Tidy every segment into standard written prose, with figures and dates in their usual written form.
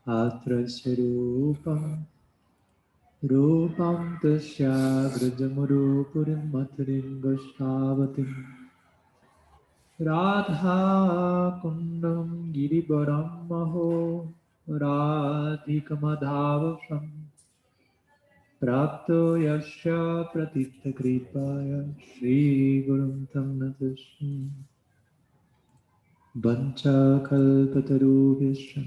Atrasya Rupam tasya Vrajamurupurim Matharim Goshtavatim Radha Kundam Giribaram Maho Radhikamadhavasam Prapto Yasya Pratitha Kripaya Shri Gurum Tam Natasmi Vancha Kalpatarubhyasya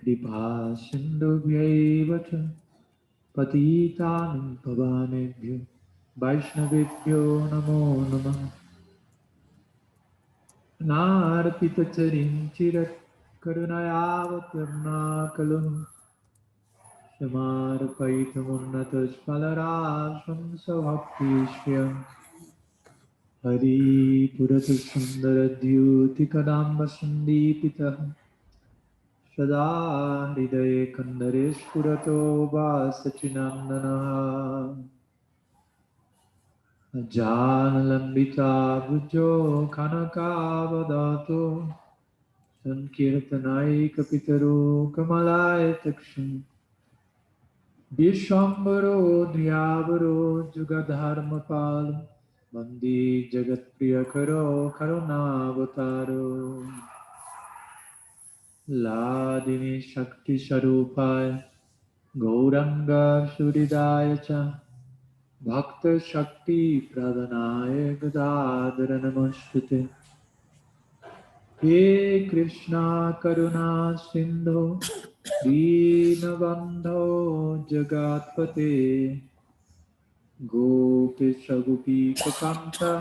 Kripa Sindhubhyaiva cha Patitanam Pavanebhyo Vaishnavebhyo Namo Namah Narpita Charin Chirat Karunayavatyamna Kalun Samarpaitam Spalarasham Savapishya Hari Purata Sundara Dyuti Kadamba Sandipita Sada Hridaye Kandaresh Purato Vasachinandana Janalambita Bhujo Kanakavadato Sankirtanai Kapitaro Kamalaya Taksham Vishwambaro Dhyavaro Jugadharmapal Bandi Jagat Priyakaro Karunavataro Ladini Shakti Sharupaya Gauranga Suridaya Cha Bhakta Shakti Pradhanaya Gadadhara Namastute He Krishna Karuna Sindhu Dinabandho Jagatpate Gopisha Gopika Kanta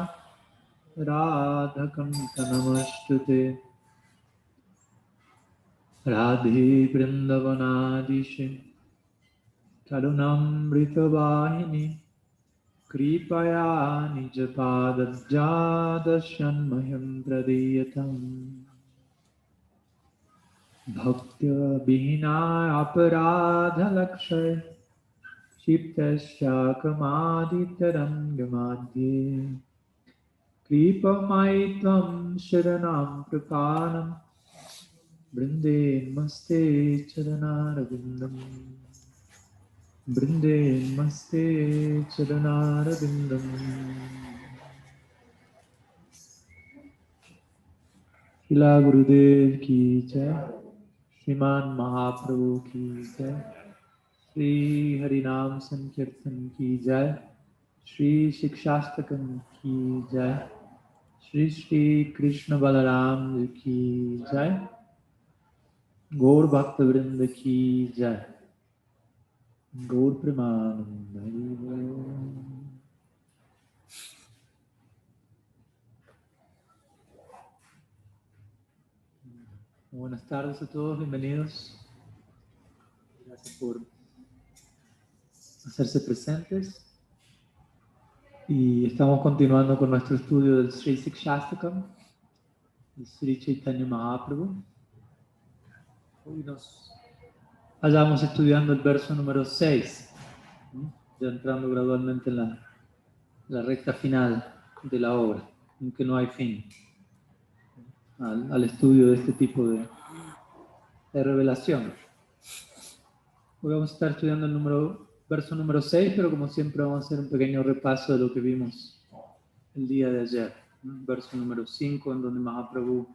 Radha Kanta Namastute Radhe Vrindavanadishe Karunamrita Vahini Kripaya Nijapadajadashanmayam Pradeyatam Bhaktya Bhina Aparadha Lakshay Shiptasya Kamaditarangamadye Kripamaitvam Sharanam Prapanam Brinde Maste Charanarvindam Brinde Maste Charanarvindam Shila Gurudev ki jai Shriman Mahaprabhu ki jai Shri Harinam Sankirtan ki jai Shri Shikshastakam ki jai Shri Shri Krishna Balaram ki jai Gaur Bhakta Vrinda ki jai Gaur Premanand. Buenas tardes a todos, bienvenidos. Gracias por hacerse presentes. Y estamos continuando con nuestro estudio del Sri Sikshastakam, de Sri Chaitanya Mahaprabhu. Hoy nos vayamos estudiando el verso número 6, ya entrando gradualmente en la recta final de la obra, aunque no hay fin al estudio de este tipo de revelación. Hoy vamos a estar estudiando el verso número 6, pero como siempre vamos a hacer un pequeño repaso de lo que vimos el día de ayer. Verso número 5, en donde Mahaprabhu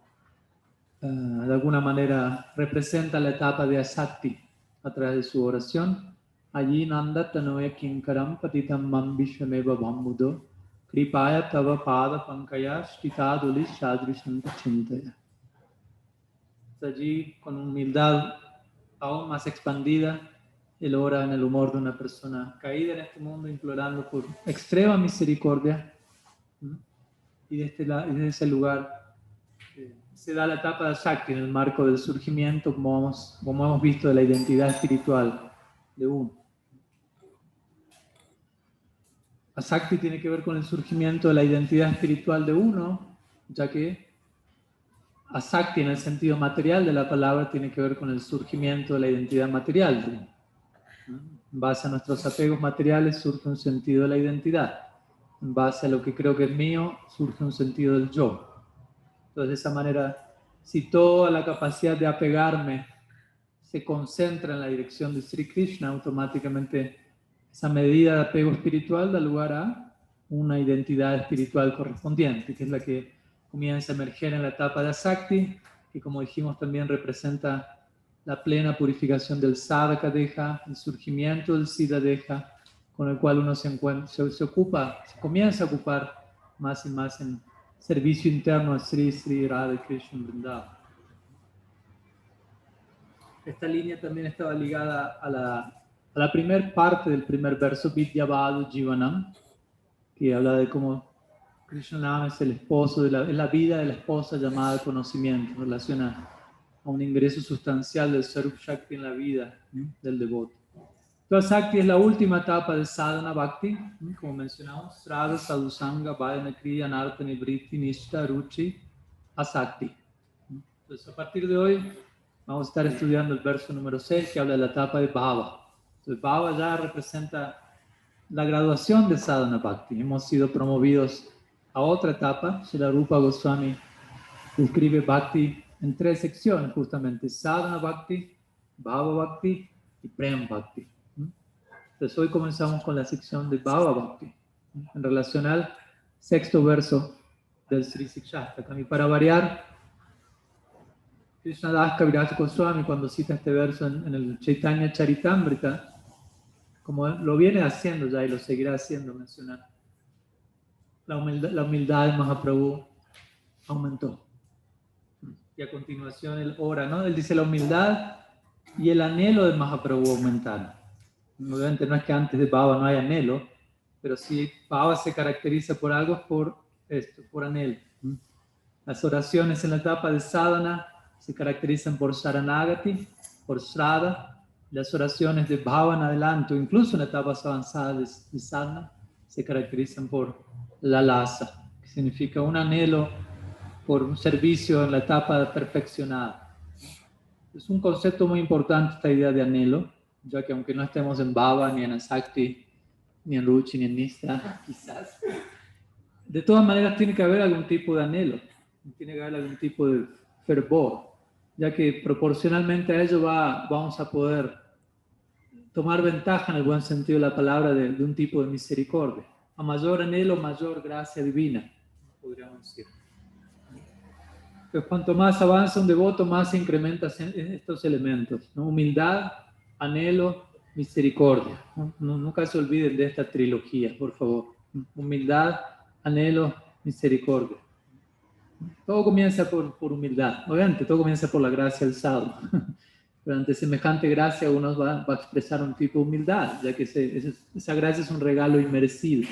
de alguna manera representa la etapa de Asakti a través de su oración. Allí Nanda Tanoya Kinkaram Patitam Mam Vishwameva Bhammudo Kripaya Tava Pada Pankaya Shtitaduli Shadrishanta Chintaya. Allí, con humildad aún más expandida, él ora en el humor de una persona caída en este mundo, implorando por extrema misericordia. Y desde ese lugar se da la etapa de Shakti en el marco del surgimiento, como hemos visto, de la identidad espiritual de uno. Asakti tiene que ver con el surgimiento de la identidad espiritual de uno, ya que Asakti en el sentido material de la palabra tiene que ver con el surgimiento de la identidad material de uno. En base a nuestros apegos materiales surge un sentido de la identidad. En base a lo que creo que es mío, surge un sentido del yo. Entonces, de esa manera, si toda la capacidad de apegarme se concentra en la dirección de Sri Krishna, automáticamente esa medida de apego espiritual da lugar a una identidad espiritual correspondiente, que es la que comienza a emerger en la etapa de Asakti, que como dijimos también representa la plena purificación del Sadhaka Deha, el surgimiento del Siddha Deha, con el cual uno se comienza a ocupar más y más en servicio interno a Sri Sri Radha Krishna Vrindavan. Esta línea también estaba ligada a la primera parte del primer verso, Vidyavadu Jivanam, que habla de cómo Krishnanam es el esposo, es la vida de la esposa llamada conocimiento, en relación a un ingreso sustancial del Sarup Shakti en la vida, ¿no?, del devoto. Entonces, Sakti es la última etapa del Sadhana Bhakti, ¿no?, como mencionamos, Srada, Sadhusanga, Vayana Kriya, Anartha, Nivriti, Nishta, Ruchi, Asakti. Entonces, a partir de hoy, vamos a estar estudiando el verso número 6, que habla de la etapa de Bhava. Entonces, Bhava ya representa la graduación de Sadhana Bhakti. Hemos sido promovidos a otra etapa. Srila Rupa Goswami describe Bhakti en 3 secciones, justamente: Sadhana Bhakti, Bhava Bhakti y Prem Bhakti. Entonces, hoy comenzamos con la sección de Bhava Bhakti, en relación al 6º verso del Sri Sikshastakam. Y para variar, Krishnadas Kaviraj Goswami, cuando cita este verso en el Chaitanya Charitamrita, como lo viene haciendo ya y lo seguirá haciendo, menciona la humildad de Mahaprabhu aumentó. Y a continuación él ora, ¿no? Él dice: la humildad y el anhelo de Mahaprabhu aumentaron. Obviamente no es que antes de Bhava no haya anhelo, pero si Bhava se caracteriza por algo, es por esto, por anhelo. Las oraciones en la etapa de sadhana se caracterizan por saranagati, por srada. Las oraciones de Bhava en adelante, o incluso en etapas avanzadas de sadhana, se caracterizan por lalasa, que significa un anhelo por un servicio en la etapa perfeccionada. Es un concepto muy importante esta idea de anhelo, ya que aunque no estemos en Bhava, ni en Asakti, ni en Ruchi, ni en Nishta, quizás, de todas maneras tiene que haber algún tipo de anhelo, tiene que haber algún tipo de fervor, ya que proporcionalmente a ello vamos a poder tomar ventaja, en el buen sentido de la palabra, de un tipo de misericordia. A mayor anhelo, mayor gracia divina, podríamos decir. Pues cuanto más avanza un devoto, más se incrementan estos elementos, ¿no? Humildad, anhelo, misericordia. Nunca se olviden de esta trilogía, por favor. Humildad, anhelo, misericordia. Todo comienza por humildad. Obviamente, todo comienza por la gracia del sadhu. Pero ante semejante gracia uno va a expresar un tipo de humildad, ya que esa gracia es un regalo inmerecido.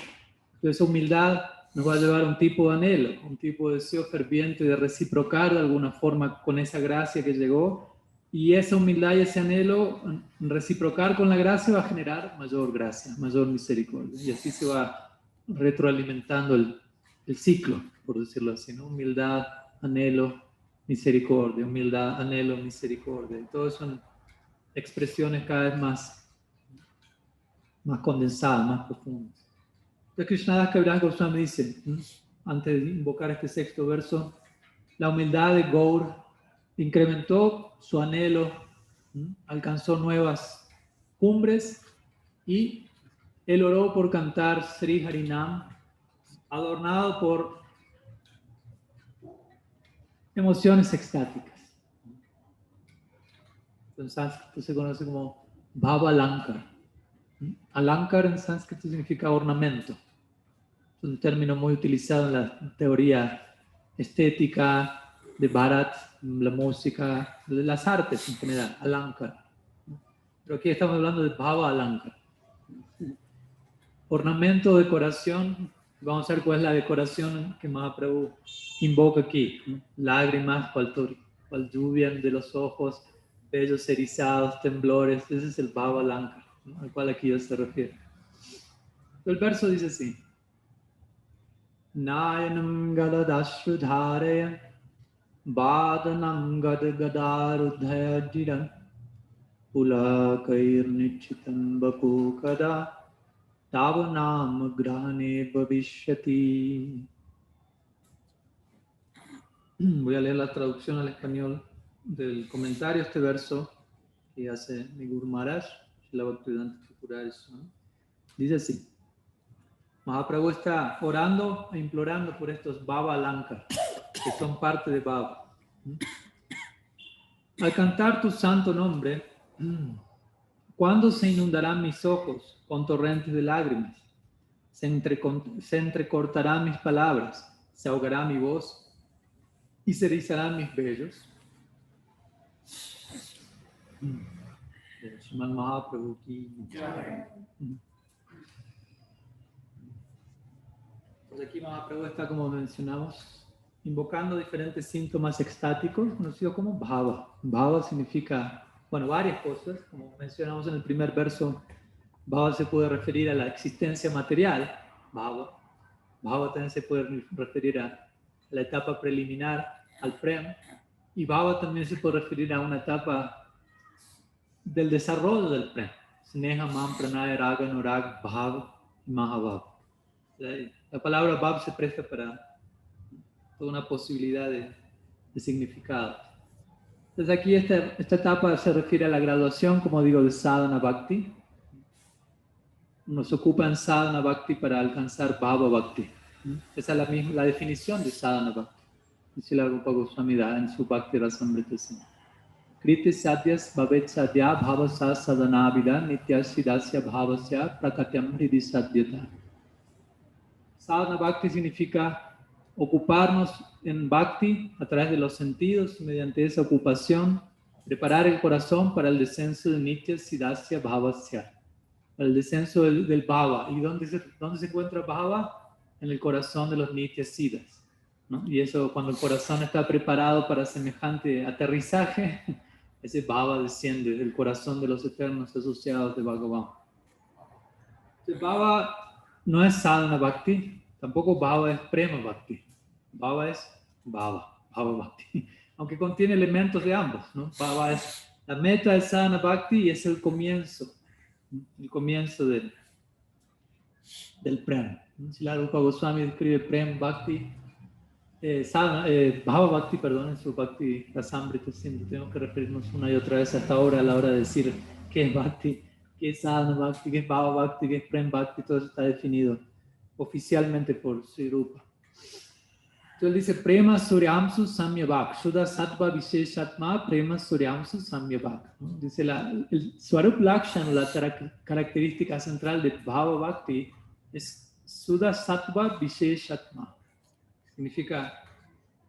Entonces, esa humildad nos va a llevar a un tipo de anhelo, un tipo de deseo ferviente de reciprocar de alguna forma con esa gracia que llegó. Y esa humildad y ese anhelo, reciprocar con la gracia, va a generar mayor gracia, mayor misericordia. Y así se va retroalimentando el ciclo, por decirlo así, ¿no? Humildad, anhelo, misericordia, humildad, anhelo, misericordia. Y todo son expresiones cada vez más condensadas, más profundas. Entonces Krishnadas Kaviraj Goswami dice, antes de invocar este 6º verso, la humildad de Gaur incrementó su anhelo, alcanzó nuevas cumbres y él oró por cantar Sri Harinam, adornado por emociones extáticas. En sánscrito se conoce como Bhava Alankar. Alankar en sánscrito significa ornamento. Es un término muy utilizado en la teoría estética de Bharat, la música, de las artes en general, Alankar. Pero aquí estamos hablando de Bhava Alankar. Ornamento, decoración. Vamos a ver cuál es la decoración que Mahaprabhu invoca aquí. Lágrimas, cual lluvia de los ojos, vellos erizados, temblores. Ese es el Bhava Alankar, ¿no?, al cual aquí ya se refiere. El verso dice así: Nayanam gadadashudharaya Vadanam gadagadarudhayajira Pulakair nichitam bakukada Tavanam grahane bhavishyati. Voy a leer la traducción al español del comentario a este verso. que hace mi Guru Maharaj, la Bhaktivedanta Thakur, dice así. Mahaprabhu está orando e implorando por estos Baba Alankar, que son parte de Baba. Al cantar tu santo nombre, ¿cuándo se inundarán mis ojos con torrentes de lágrimas? Se entrecortarán mis palabras, se ahogará mi voz y se erizarán mis vellos. Srimad Mahaprabhu ki jai. Pues aquí Mahaprabhu está, como mencionamos, invocando diferentes síntomas extáticos, conocidos como bhava. Bhava significa, bueno, varias cosas. Como mencionamos en el primer verso, bhava se puede referir a la existencia material, bhava. Bhava también se puede referir a la etapa preliminar, al prem. Y bhava también se puede referir a una etapa del desarrollo del prem. Sneha, mam, pranaya, raga, nurag, bhav y mahabhav. La palabra bhav se presta para toda una posibilidad de significado. Entonces aquí esta etapa se refiere a la graduación, como digo, de sadhana bhakti. Uno se ocupa en sadhana bhakti para alcanzar bhava bhakti. Esa es la definición de sadhana bhakti. Dice la Rupa Goswami en su Bhakti Rasamrita Sindhu. Kriti sadyas bhavet sadhya bhavasa sadanavida nitya sidasya bhavasya prakatyam hridi sadyata. Sadhana bhakti significa ocuparnos en bhakti a través de los sentidos, mediante esa ocupación, preparar el corazón para el descenso de nitya sidasya bhavasya, para el descenso del bhava. ¿Y dónde se encuentra bhava? En el corazón de los nitya siddhas, ¿no? Y eso, cuando el corazón está preparado para semejante aterrizaje, ese bhava desciende del corazón de los eternos asociados de Bhagavan. Entonces, bhava no es sadhana bhakti, tampoco bhava es prema bhakti. Bhava es bhava bhakti, aunque contiene elementos de ambos, ¿no? Bhava es la meta de sadhana bhakti y es el comienzo del prem. Si la Rupa Goswami describe prem bhakti, bhava bhakti, perdón, en su Bhakti Rasamrita Sindhu. Tenemos que referirnos una y otra vez hasta ahora a la hora de decir qué es bhakti, qué es sadhana bhakti, qué es bhava bhakti, qué es prem bhakti. Todo eso está definido oficialmente por Sri Rupa. Entonces él dice prema suryamsu samyabhak, shuddha sattva visheshatma prema suryamsu samyabhak, ¿no? Dice el swarup lakshana, la característica central de bhava bhakti es shuddha sattva visheshatma. Significa,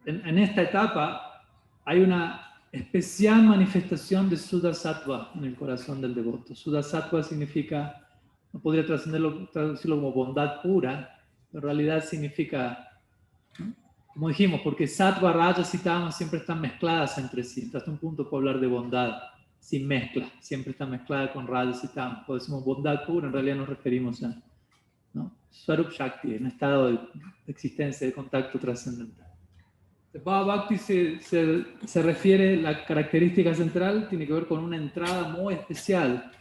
en esta etapa hay una especial manifestación de Shuddha Sattva en el corazón del devoto. Shuddha Sattva significa, no podría traducirlo como bondad pura, pero en realidad significa, ¿no? Como dijimos, porque Sattva, Rajas y Tamas siempre están mezcladas entre sí. Hasta un punto puedo hablar de bondad sin mezcla, siempre está mezclada con Rajas y Tamas. Cuando decimos bondad pura, en realidad nos referimos a, ¿no? Swarup Shakti, en estado de existencia, de contacto trascendental. Bhava Bhakti se refiere, la característica central tiene que ver con una entrada muy especial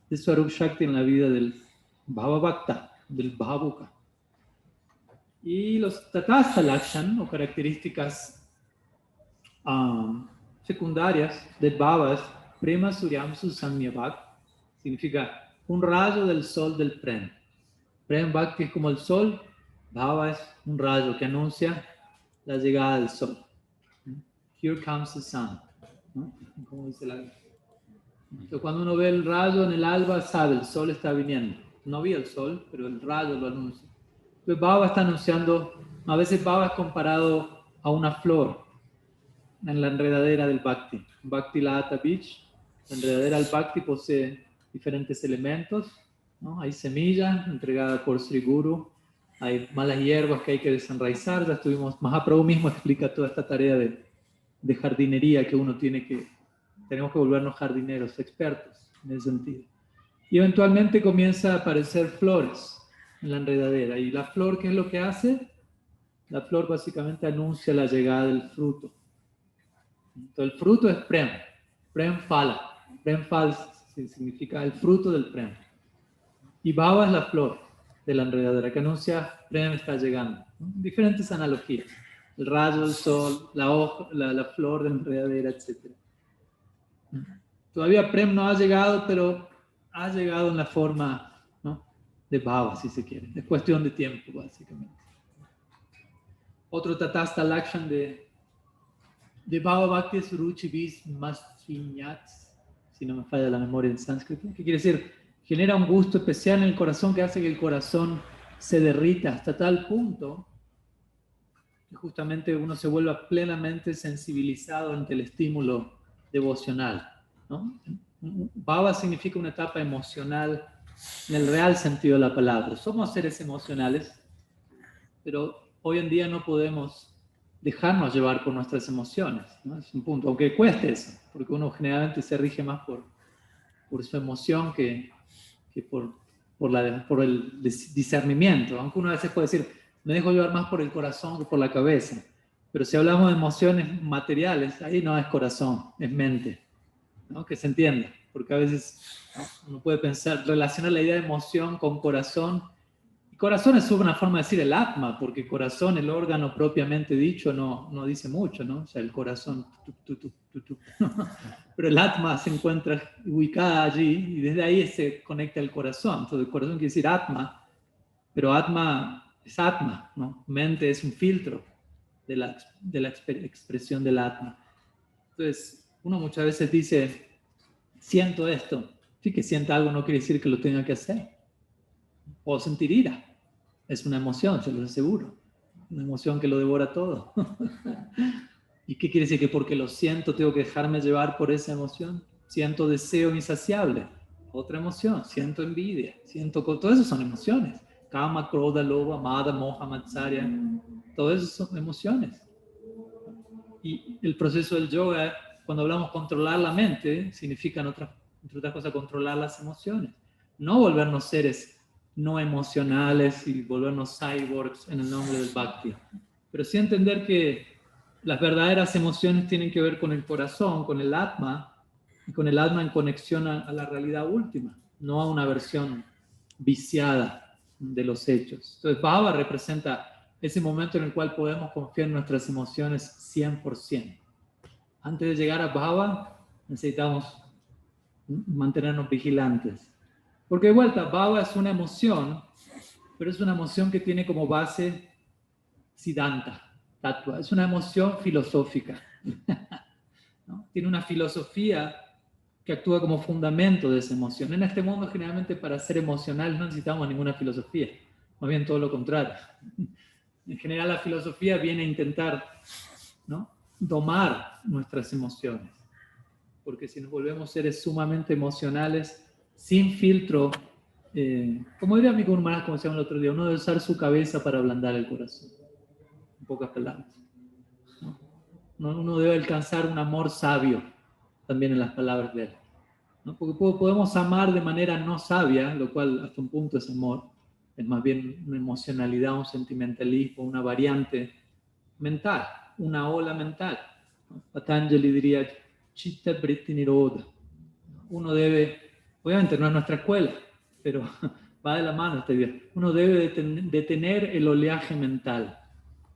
de Swarup Shakti en la vida del Bhava Bhakta, del Bhavuka. Y los Tatastha Lakshan, o características secundarias del Bhava, es Prema Suryamsu Samyabhak, significa un rayo del sol del Prem. Prem Bhakti es como el sol, Bhava es un rayo que anuncia la llegada del sol. Here comes the sun, ¿no? Como dice la... Entonces, cuando uno ve el rayo en el alba, sabe, el sol está viniendo. No había el sol, pero el rayo lo anuncia. Entonces, Bhava está anunciando, a veces Bhava es comparado a una flor en la enredadera del Bhakti. Bhakti Lata Beach, la enredadera del Bhakti posee diferentes elementos, ¿no? Hay semillas entregadas por Sri Guru, hay malas hierbas que hay que desenraizar. Ya estuvimos, Mahaprabhu mismo explica toda esta tarea de jardinería que tenemos que volvernos jardineros, expertos en ese sentido. Y eventualmente comienza a aparecer flores en la enredadera. ¿Y la flor qué es lo que hace? La flor básicamente anuncia la llegada del fruto. Entonces el fruto es prem, prem phala. Prem phala significa el fruto del prem. Y bhava es la flor de la enredadera que anuncia prem está llegando, ¿no? Diferentes analogías. El rayo del sol, la flor de la enredadera, etc. Todavía Prem no ha llegado, pero ha llegado en la forma, ¿no?, de Bhava, si se quiere. Es cuestión de tiempo, básicamente. Otro Tatasta Lakshan de Bhava Bhakti es Ruchi Vis Masvinyats, si no me falla la memoria en sánscrito, que quiere decir, genera un gusto especial en el corazón que hace que el corazón se derrita hasta tal punto que justamente uno se vuelva plenamente sensibilizado ante el estímulo devocional, ¿no? Bhava significa una etapa emocional en el real sentido de la palabra. Somos seres emocionales, pero hoy en día no podemos dejarnos llevar por nuestras emociones, ¿no? Es un punto, aunque cueste eso, porque uno generalmente se rige más por su emoción que por el discernimiento. Aunque uno a veces puede decir, me dejo llevar más por el corazón que por la cabeza. Pero si hablamos de emociones materiales, ahí no es corazón, es mente, ¿no? Que se entienda, porque a veces, ¿no?, uno puede pensar, relacionar la idea de emoción con corazón. Y corazón es una forma de decir el atma, porque corazón, el órgano propiamente dicho, no dice mucho, ¿no? O sea, el corazón, pero el atma se encuentra ubicada allí y desde ahí se conecta el corazón. Entonces el corazón quiere decir atma, pero atma es atma, ¿no? Mente es un filtro de la expresión del atma. Entonces, uno muchas veces dice, siento esto. Sí, que sienta algo no quiere decir que lo tenga que hacer. O sentir ira. Es una emoción, se lo aseguro. Una emoción que lo devora todo. ¿Y qué quiere decir? Que porque lo siento tengo que dejarme llevar por esa emoción. Siento deseo insaciable. Otra emoción. Siento envidia. Todo eso son emociones. Kama, Krodha, Loba, Mada, Moha, Matsarya. Todo eso son emociones. Y el proceso del yoga, cuando hablamos controlar la mente, significa, entre otras cosas, controlar las emociones. No volvernos seres no emocionales y volvernos cyborgs en el nombre del bhakti. Pero sí entender que las verdaderas emociones tienen que ver con el corazón, con el atma, y con el alma en conexión a la realidad última, no a una versión viciada de los hechos. Entonces, Bhava representa ese momento en el cual podemos confiar en nuestras emociones 100%. Antes de llegar a Bhava, necesitamos mantenernos vigilantes. Porque de vuelta, Bhava es una emoción, pero es una emoción que tiene como base Siddhanta, Tattva. Es una emoción filosófica, ¿no? Tiene una filosofía que actúa como fundamento de esa emoción. En este mundo, generalmente, para ser emocionales no necesitamos ninguna filosofía, más bien todo lo contrario. En general, la filosofía viene a intentar, ¿no?, domar nuestras emociones, porque si nos volvemos seres sumamente emocionales, sin filtro, como diría mi Guru Maharaj, como se llama el otro día, uno debe usar su cabeza para ablandar el corazón, en pocas palabras, ¿no? Uno debe alcanzar un amor sabio, también en las palabras de él, ¿no? Porque podemos amar de manera no sabia, lo cual hasta un punto es amor, es más bien una emocionalidad, un sentimentalismo, una variante mental, una ola mental, ¿no? Patanjali diría Chitta Vritti Nirodha. Uno debe, obviamente no es nuestra escuela, pero va de la mano esta idea. Uno debe detener el oleaje mental,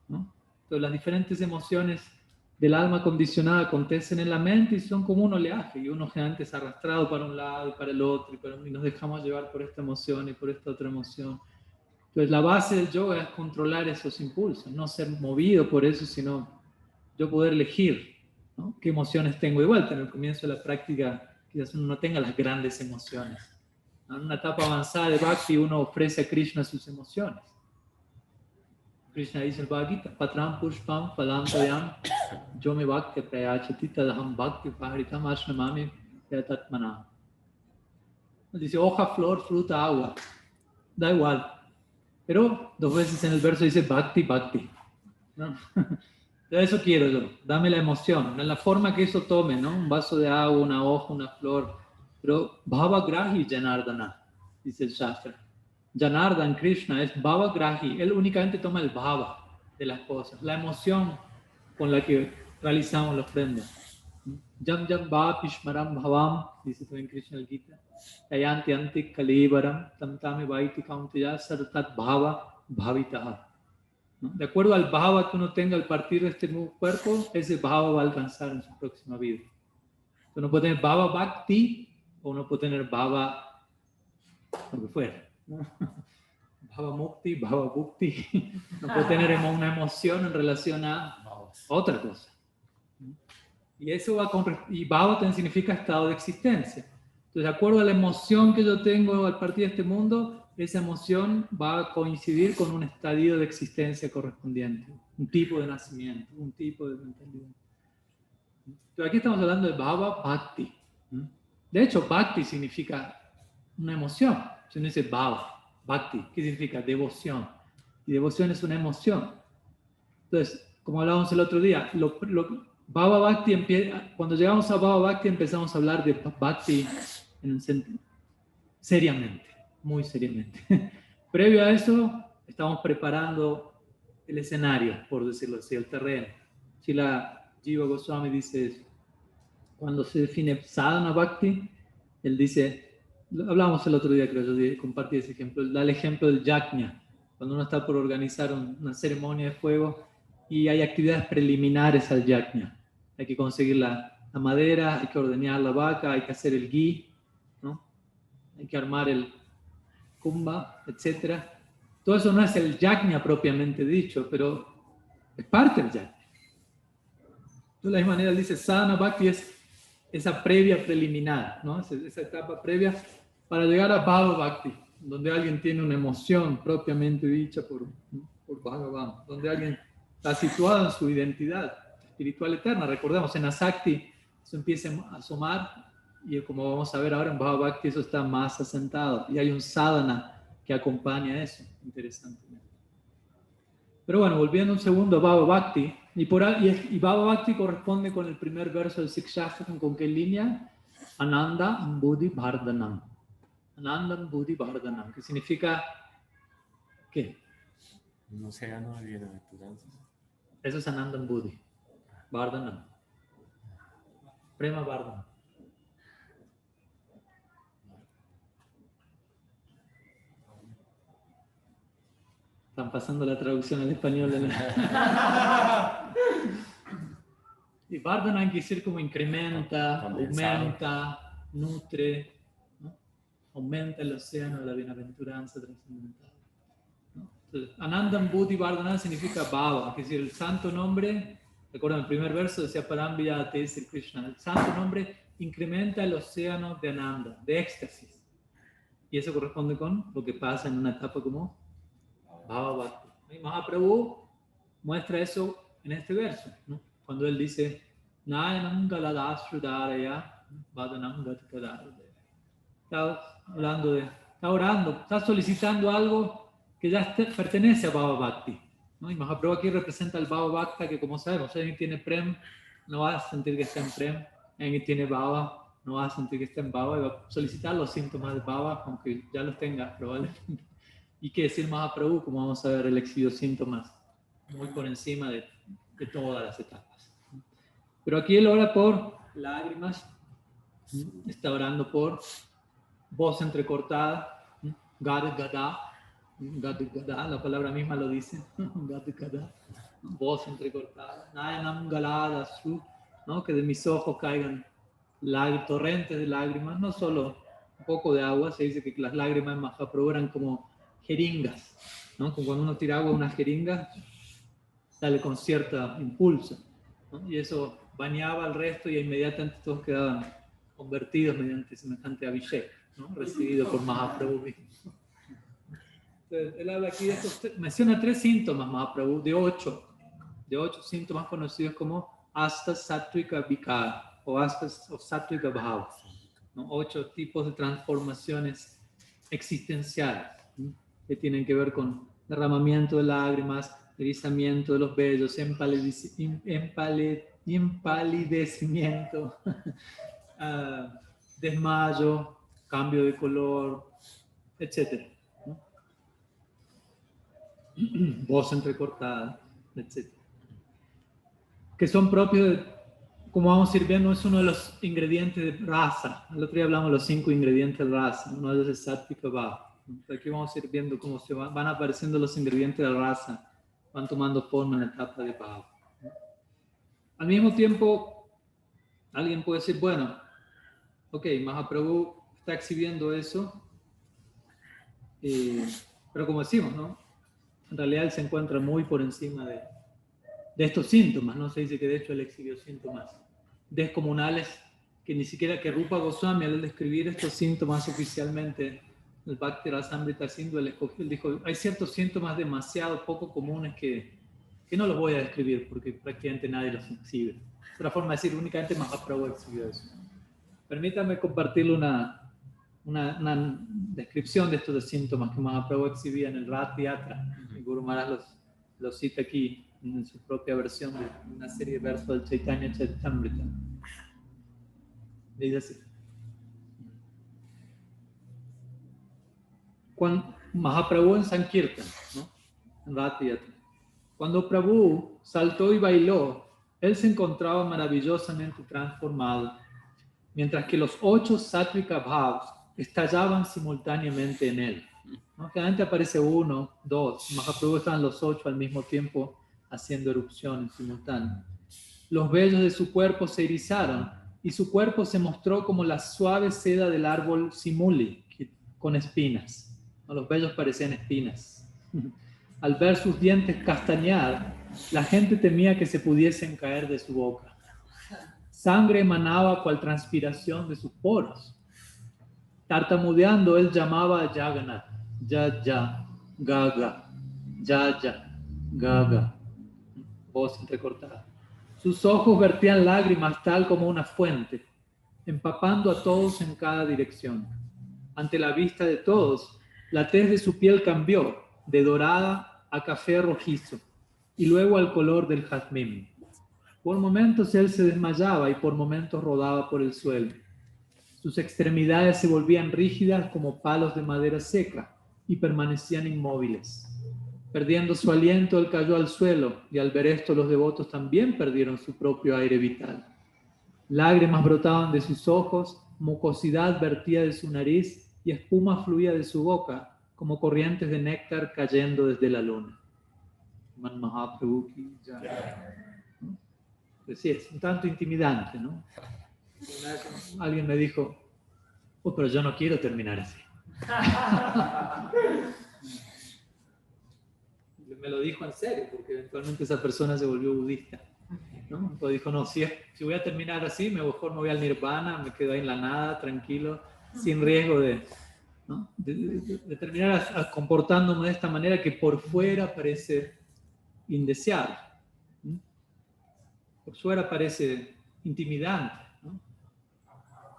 ¿no? Entonces las diferentes emociones del alma condicionada acontecen en la mente y son como un oleaje, y uno generalmente es arrastrado para un lado y para el otro, y nos dejamos llevar por esta emoción y por esta otra emoción. Entonces la base del yoga es controlar esos impulsos, no ser movido por eso, sino yo poder elegir, ¿no?, qué emociones tengo. Igual, en el comienzo de la práctica quizás uno no tenga las grandes emociones. En una etapa avanzada de Bhakti uno ofrece a Krishna sus emociones. Krishna dice el Bhagavad Gita, Patram Pushpam Palam Toyam Yo me Bhakti Prayachati Tadaham Bhakti Paharitam Ashramami Yatatmanam. Dice hoja, flor, fruta, agua. Da igual. Pero 2 veces en el verso dice Bhakti, Bhakti, ¿no? De eso quiero yo, dame la emoción, en la forma que eso tome, ¿no? Un vaso de agua, una hoja, una flor. Pero Bhava Grahi Janardana, dice el Shastra. Janardan, Krishna, es Bhava Grahi. Él únicamente toma el Bhava de las cosas, la emoción con la que realizamos la ofrenda. Jam Jam Bha Pishmaram Bhavam, dice también Krishna el Gita. Ayanti Antik Kalibaram, Tam Tami Vaiti Kauntya Sartat Bhava Bhavitaha. ¿No? De acuerdo al bhava que uno tenga al partir de este nuevo cuerpo, ese bhava va a alcanzar en su próxima vida. Uno puede tener Bhava Bhakti o uno puede tener Bhava, lo que fuera, ¿no? Bhava Mukti, Bhava Bhukti. No puede tener una emoción en relación a otra cosa. Y eso va con, y Bhava también significa estado de existencia. Entonces, de acuerdo a la emoción que yo tengo al partir de este mundo, esa emoción va a coincidir con un estadio de existencia correspondiente, un tipo de nacimiento, un tipo de mentalidad. Entonces, aquí estamos hablando de Bhava Bhakti. De hecho, Bhakti significa una emoción. Si uno dice Bhava, Bhakti, ¿qué significa? Devoción. Y devoción es una emoción. Entonces, como hablábamos el otro día, Bhava Bhakti cuando llegamos a Bhava Bhakti empezamos a hablar de Bhakti seriamente, muy seriamente. Previo a eso, estamos preparando el escenario, por decirlo así, el terreno. Srila Jiva Goswami dice eso. Cuando se define Sadhana Bhakti, él dice, hablamos el otro día, creo yo, compartí ese ejemplo, da el ejemplo del yajna, cuando uno está por organizar una ceremonia de fuego y hay actividades preliminares al yajna. Hay que conseguir la madera, hay que ordeñar la vaca, hay que hacer el ghee, ¿no? Hay que armar el kumbha, etc. Todo eso no es el yajna propiamente dicho, pero es parte del yajna. De la misma manera dice, Sadhana Bhakti es esa previa preliminar, ¿no? Esa etapa previa para llegar a Bhava Bhakti, donde alguien tiene una emoción propiamente dicha por Bhagavan, donde alguien está situado en su identidad espiritual eterna. Recordemos, en Asakti eso empieza a asomar y como vamos a ver ahora en Bhava Bhakti eso está más asentado y hay un sadhana que acompaña eso, interesantemente. Pero bueno, volviendo un segundo a Bhava Bhakti, y Bhava Bhakti corresponde con el primer verso del Sikshastakam, ¿con qué línea? Ananda Buddhi Bhardanam. Ananda Buddhi Bhardanam, que significa, ¿qué? Un océano de bienaventuranzas. Eso es Ananda Buddhi Bhardanam. Prema Bhardanam. Están pasando la traducción al español. Y Bhardanam quiere decir como incrementa, aumenta, nutre, ¿no? Aumenta el océano de la bienaventuranza trascendental. ¿No? Entonces, Anandam Buddhi Bhardanam significa Bhava, es decir, el santo nombre, recuerdan el primer verso decía Parambhya Te Sri Krishna, el santo nombre incrementa el océano de Ananda, de éxtasis. Y eso corresponde con lo que pasa en una etapa como Bhava Bhakti. Y Mahaprabhu muestra eso en este verso, ¿no? Cuando él dice Nayanam Galadasrudaraya Vadanam Gatkadaya. Está hablando está orando, está solicitando algo que ya pertenece a Bhava Bhakti, ¿no? Y Mahaprabhu aquí representa el Bhava Bhakti que, como sabemos, si alguien tiene Prem, no va a sentir que está en Prem. Alguien tiene Bhava, no va a sentir que está en Bhava y va a solicitar los síntomas de Bhava, aunque ya los tenga probablemente. Y que decir Mahaprabhu, como vamos a ver, él exhibió síntomas muy por encima de todas las etapas. Pero aquí él ora por lágrimas, está orando por voz entrecortada, Gad Gada, la palabra misma lo dice, Gad Gada, voz entrecortada, Nayanam Galada Su, ¿no? Que de mis ojos caigan torrentes de lágrimas, no solo un poco de agua, se dice que las lágrimas en Mahaprabhu eran como jeringas, ¿no? Como cuando uno tira agua a una jeringa, sale con cierto impulso, ¿no? Y eso bañaba al resto y inmediatamente todos quedaban convertidos mediante semejante abhishek, ¿no? Recibido por Mahaprabhu mismo. Entonces, él habla aquí de estos, menciona 3 síntomas Mahaprabhu, de 8 síntomas conocidos como Asta Sattvika Vikara o Sattvika Bhava, ¿no? 8 tipos de transformaciones existenciales, ¿no? Que tienen que ver con derramamiento de lágrimas, erizamiento de los vellos, empalidecimiento, desmayo, cambio de color, etc. ¿No? Voz entrecortada, etc. Que son propios de, como vamos a ir viendo, es uno de los ingredientes de rasa. El otro día hablamos de los 5 ingredientes de rasa, uno de ellos es Sattvika Bhava. Aquí vamos a ir viendo cómo se van apareciendo los ingredientes de la raza, van tomando forma en la etapa de Bhava. Al mismo tiempo, alguien puede decir, bueno, ok, Mahaprabhu está exhibiendo eso, pero como decimos, ¿no? En realidad él se encuentra muy por encima de estos síntomas, ¿no? Se dice que de hecho él exhibió síntomas descomunales que ni siquiera que Rupa Goswami al describir estos síntomas oficialmente, el Bhakti Rasamrita Sindhu, él dijo, hay ciertos síntomas demasiado poco comunes que no los voy a describir porque prácticamente nadie los exhibe. Otra forma de decir, únicamente Mahaprabhu exhibió eso. Permítame compartirle una descripción de estos síntomas que Mahaprabhu exhibía en el Rath Yatra. Guru Maharaj los cita aquí en su propia versión de una serie de versos del Chaitanya Charitamrita. Dice así. Cuando Mahaprabhu en Sankirtan, ¿no? En Rath Yatra. Cuando Prabhu saltó y bailó, él se encontraba maravillosamente transformado, mientras que los 8 Sattvika Bhavs estallaban simultáneamente en él. ¿No? Generalmente aparece 1, 2, Mahaprabhu estaban los 8 al mismo tiempo haciendo erupciones simultáneas. Los vellos de su cuerpo se erizaron y su cuerpo se mostró como la suave seda del árbol simuli, con espinas. ¿No? Los vellos parecían espinas. Al ver sus dientes castañear, la gente temía que se pudiesen caer de su boca. Sangre emanaba cual transpiración de sus poros. Tartamudeando, él llamaba a Jagannath, ya, ya, gaga, ya, ya, gaga. Voz entrecortada. Sus ojos vertían lágrimas tal como una fuente, empapando a todos en cada dirección. Ante la vista de todos, la tez de su piel cambió de dorada a café rojizo y luego al color del jazmín. Por momentos él se desmayaba y por momentos rodaba por el suelo. Sus extremidades se volvían rígidas como palos de madera seca y permanecían inmóviles. Perdiendo su aliento, él cayó al suelo y al ver esto los devotos también perdieron su propio aire vital. Lágrimas brotaban de sus ojos, mucosidad vertía de su nariz y espuma fluía de su boca como corrientes de néctar cayendo desde la luna. Man Mahaprabhu ki jai. Pues sí, es un tanto intimidante, ¿no? Una vez alguien me dijo, oh, pero yo no quiero terminar así. Me lo dijo en serio, porque eventualmente esa persona se volvió budista, ¿no? Entonces dijo, no, si voy a terminar así, mejor me voy al nirvana, me quedo ahí en la nada, tranquilo, sin riesgo ¿no? de terminar comportándome de esta manera que por fuera parece indeseable, ¿no? Por fuera parece intimidante, ¿no?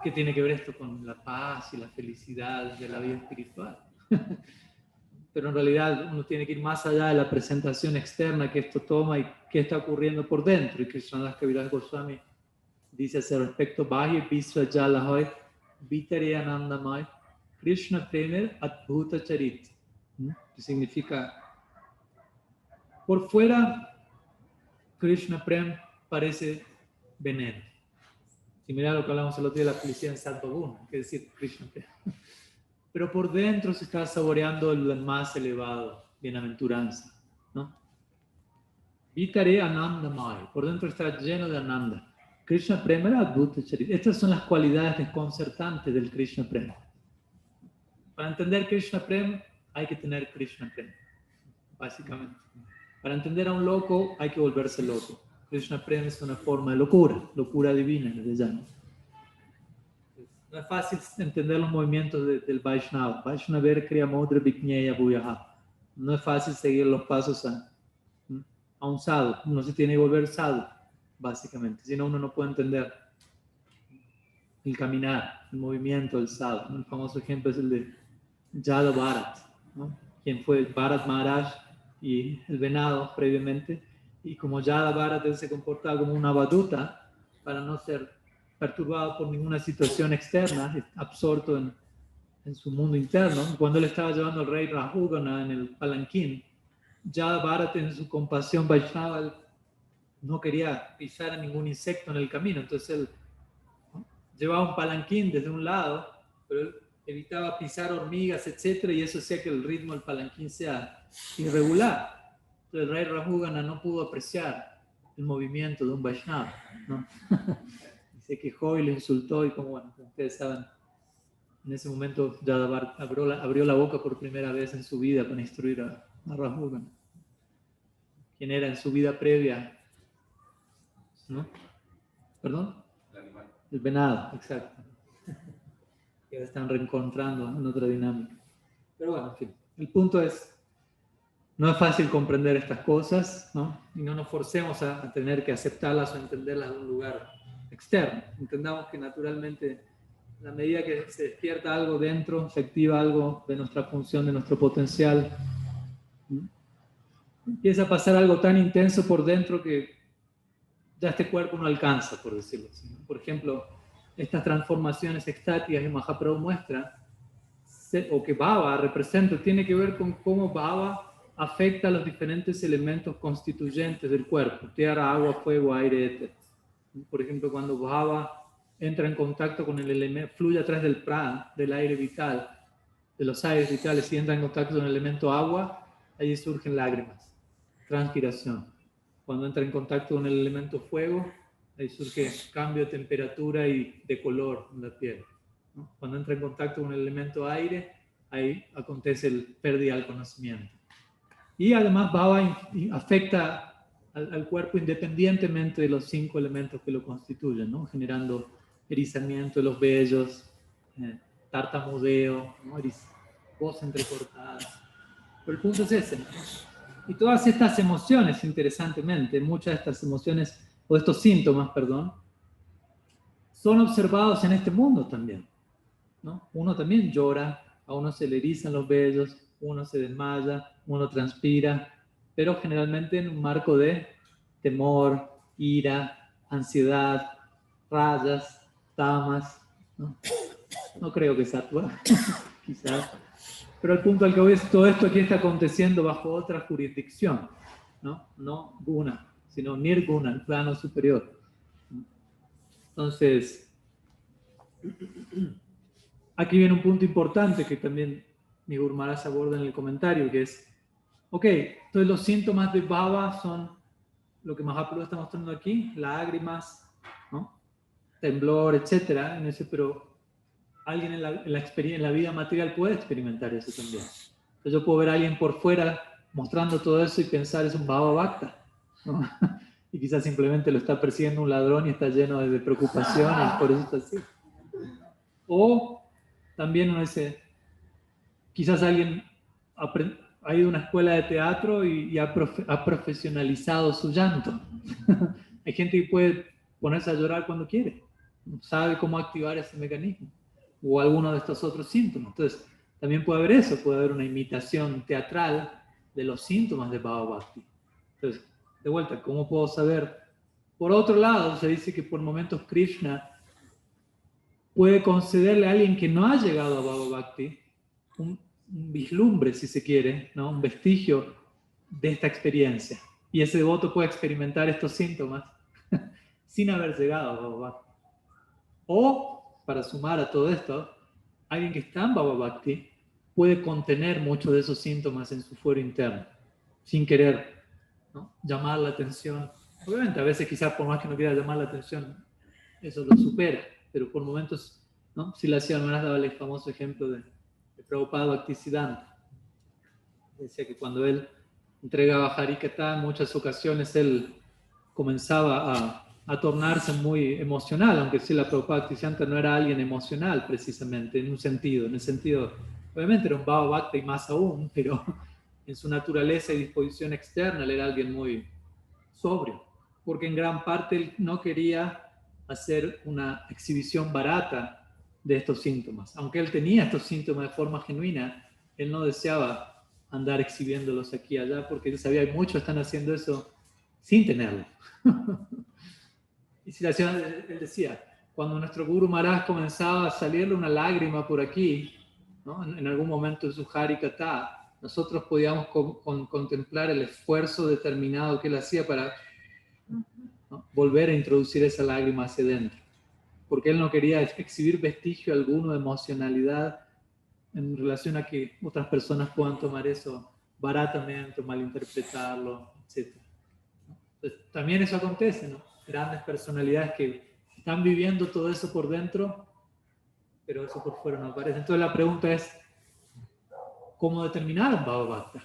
¿Qué tiene que ver esto con la paz y la felicidad de la vida espiritual? Pero en realidad uno tiene que ir más allá de la presentación externa que esto toma y qué está ocurriendo por dentro. Y Krishnadas Kaviraj Goswami dice a ese respecto, Bahir Visva Jalahoy, Vitare Anandamay, Krishna Premer Adbhuta Charit. Que significa, por fuera, Krishna Prem parece veneno. Similar a lo que hablamos el otro día de la felicidad en Santo Guna, que es decir, Krishna Prem. Pero por dentro se está saboreando el más elevado, bienaventuranza, ¿no? Vitare Anandamay, por dentro está lleno de Ananda. Krishna Prema Adbhuta Charit. Estas son las cualidades desconcertantes del Krishna Prema. Para entender Krishna Prema hay que tener Krishna Prema, básicamente. Para entender a un loco hay que volverse loco. Krishna Prema es una forma de locura divina, les llamo. No es fácil entender los movimientos del Vaishnava. Vaishnaver Kriya Modra Vigneya Bhuyaha. No es fácil seguir los pasos a un sadhu. Uno se tiene que volver sadhu, básicamente. Si no, uno no puede entender el caminar, el movimiento del sadhu. Un famoso ejemplo es el de Jada Bharat, ¿no? Quien fue Bharat Maharaj y el venado previamente. Y como Jada Bharat, él se comportaba como una avaduta para no ser perturbado por ninguna situación externa, absorto en su mundo interno. Cuando él estaba llevando al rey Rahugana en el palanquín, ya Bharat en su compasión Vaishnava no quería pisar a ningún insecto en el camino, entonces él, ¿no?, llevaba un palanquín desde un lado, pero él evitaba pisar hormigas, etc., y eso hacía que el ritmo del palanquín sea irregular. Entonces el rey Rahugana no pudo apreciar el movimiento de un Vaishnava, ¿no? se quejó y le insultó y como bueno, ustedes saben, en ese momento Yadavar abrió la boca por primera vez en su vida para instruir a Rahul, quien era en su vida previa, ¿no? ¿Perdón? El venado, exacto. Que están reencontrando en otra dinámica. Pero bueno, en fin, el punto es, no es fácil comprender estas cosas, ¿no? Y no nos forcemos a tener que aceptarlas o entenderlas de un lugar externo. Entendamos que naturalmente, a medida que se despierta algo dentro, se activa algo de nuestra función, de nuestro potencial, ¿no? Empieza a pasar algo tan intenso por dentro que ya este cuerpo no alcanza, por decirlo así, ¿no? Por ejemplo, estas transformaciones extáticas que Mahaprabhu muestra, o que Baba representa, tiene que ver con cómo Baba afecta a los diferentes elementos constituyentes del cuerpo: tierra, agua, fuego, aire, éter. Por ejemplo, cuando Baba entra en contacto con el elemento, fluye a través del prana, del aire vital, de los aires vitales, y entra en contacto con el elemento agua, allí surgen lágrimas, transpiración. Cuando entra en contacto con el elemento fuego, ahí surge cambio de temperatura y de color en la piel, ¿no? Cuando entra en contacto con el elemento aire, ahí acontece el pérdida del conocimiento. Y además Baba afecta al cuerpo independientemente de los 5 elementos que lo constituyen, ¿no? Generando erizamiento de los vellos, tartamudeo, ¿no? Voz entrecortada. Pero el punto es ese, ¿no? Y todas estas emociones, interesantemente, muchas de estas emociones, o estos síntomas, perdón, son observados en este mundo también, ¿no? Uno también llora, a uno se le erizan los vellos, uno se desmaya, uno transpira, pero generalmente en un marco de temor, ira, ansiedad, rayas, tamas, ¿no? No creo que sattva, quizás. Pero el punto al que voy es todo esto aquí está aconteciendo bajo otra jurisdicción, ¿no? No guna, sino nirguna, el plano superior. Entonces, aquí viene un punto importante que también mi Guru Maharaj aborda en el comentario, que es, ok, entonces los síntomas de Baba son lo que Mahaprabhu está mostrando aquí, lágrimas, ¿no? Temblor, etcétera, pero alguien en la vida material puede experimentar eso también. Entonces yo puedo ver a alguien por fuera mostrando todo eso y pensar es un Baba Bhakta, ¿no? Y quizás simplemente lo está persiguiendo un ladrón y está lleno de preocupación y por eso está así. O también uno dice, quizás alguien ha ido a una escuela de teatro y ha profesionalizado su llanto. Hay gente que puede ponerse a llorar cuando quiere, sabe cómo activar ese mecanismo, o alguno de estos otros síntomas. Entonces, también puede haber eso, puede haber una imitación teatral de los síntomas de Bhava Bhakti. Entonces, de vuelta, ¿cómo puedo saber? Por otro lado, se dice que por momentos Krishna puede concederle a alguien que no ha llegado a Bhava Bhakti un vislumbre, si se quiere, ¿no? Un vestigio de esta experiencia. Y ese devoto puede experimentar estos síntomas sin haber llegado a Bhava Bhakti. O, para sumar a todo esto, alguien que está en Bhava Bhakti puede contener muchos de esos síntomas en su fuero interno, sin querer, ¿no? Llamar la atención. Obviamente, a veces quizás por más que no quiera llamar la atención, eso lo supera, pero por momentos, ¿no? Si la hacía Maharaj daba el famoso ejemplo de Prabhupada Bhaktisiddhanta. Decía que cuando él entregaba Harikatha, en muchas ocasiones él comenzaba a tornarse muy emocional, aunque sí la Prabhupada Bhaktisiddhanta no era alguien emocional precisamente, en el sentido, obviamente era un Bhava Bhakta y más aún, pero en su naturaleza y disposición externa él era alguien muy sobrio, porque en gran parte él no quería hacer una exhibición barata de estos síntomas. Aunque él tenía estos síntomas de forma genuina, él no deseaba andar exhibiéndolos aquí y allá, porque él sabía que muchos están haciendo eso sin tenerlo. Y si él decía, cuando nuestro Guru Maharaj comenzaba a salirle una lágrima por aquí, ¿no? En algún momento de su Harikatha, nosotros podíamos contemplar el esfuerzo determinado que él hacía para, ¿no? Volver a introducir esa lágrima hacia adentro. Porque él no quería exhibir vestigio alguno de emocionalidad en relación a que otras personas puedan tomar eso baratamente, malinterpretarlo, etc. Entonces, también eso acontece, ¿no? Grandes personalidades que están viviendo todo eso por dentro, pero eso por fuera no aparece. Entonces la pregunta es, ¿cómo determinar un Bhava Bhakta?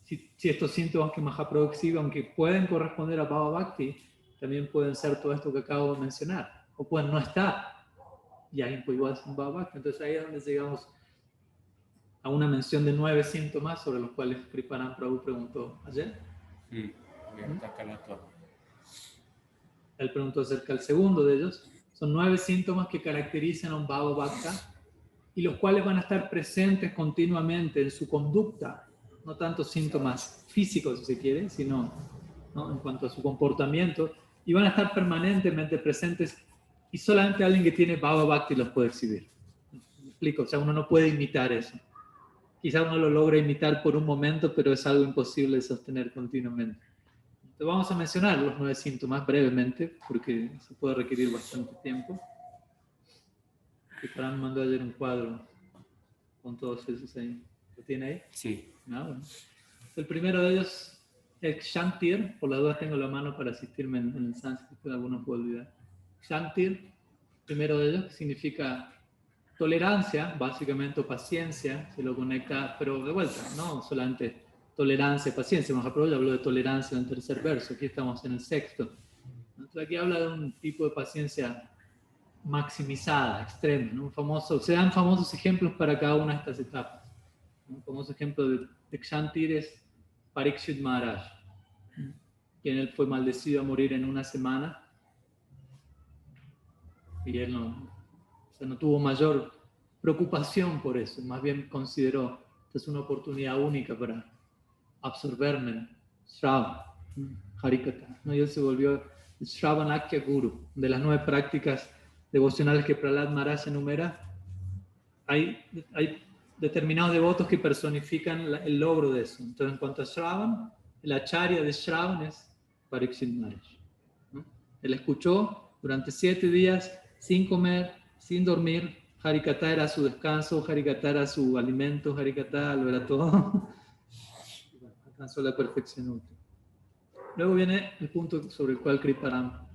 Si estos síntomas que Mahaprabhu exhibe, aunque pueden corresponder a Bhava Bhakti, también pueden ser todo esto que acabo de mencionar, o pueden no estar, y alguien puede igual ser un Bhava Bhakti. Entonces ahí es donde llegamos a una mención de 9 síntomas sobre los cuales Kriparam Prabhu preguntó ayer. Él preguntó acerca del segundo de ellos. Son 9 síntomas que caracterizan a un Bhava Bhakta y los cuales van a estar presentes continuamente en su conducta, no tanto síntomas físicos, si se quiere, sino, ¿no?, en cuanto a su comportamiento, y van a estar permanentemente presentes y solamente alguien que tiene Bhava Bhakti los puede exhibir. ¿Me explico? O sea, uno no puede imitar eso. Quizá uno lo logra imitar por un momento, pero es algo imposible de sostener continuamente. Entonces vamos a mencionar los 9 síntomas brevemente, porque se puede requerir bastante tiempo. Y Fran mandó ayer un cuadro con todos esos ahí. ¿Lo tiene ahí? Sí. Ah, bueno. El primero de ellos es Kshantir. Por las dudas tengo la mano para asistirme en el sánscrito, algunos puedo olvidar. Kshantir, primero de ellos, significa tolerancia, básicamente, o paciencia, se lo conecta, pero de vuelta, no solamente tolerancia, paciencia. Mahaprabhu ya habló de tolerancia en el tercer verso, aquí estamos en el sexto. Entonces aquí habla de un tipo de paciencia maximizada, extrema, ¿no? Se dan famosos ejemplos para cada una de estas etapas. Un famoso ejemplo de Kshantir es Parikshit Maharaj, quien él fue maldecido a morir en una semana y él no tuvo mayor preocupación por eso, más bien consideró que es una oportunidad única para absorberme Shravan, Harikata, ¿no? Y él se volvió el Shravanakya Guru. De las 9 prácticas devocionales que Prahlad Maharaj enumera, hay determinados devotos que personifican el logro de eso. Entonces, en cuanto a Shravan, el acharya de Shravan es Parikshit Maharaj, ¿no? Él escuchó durante 7 días, sin comer, sin dormir. Harikata era su descanso, Harikata era su alimento, Harikata lo era todo. Alcanzó la perfección última. Luego viene el punto sobre el cual Kriparam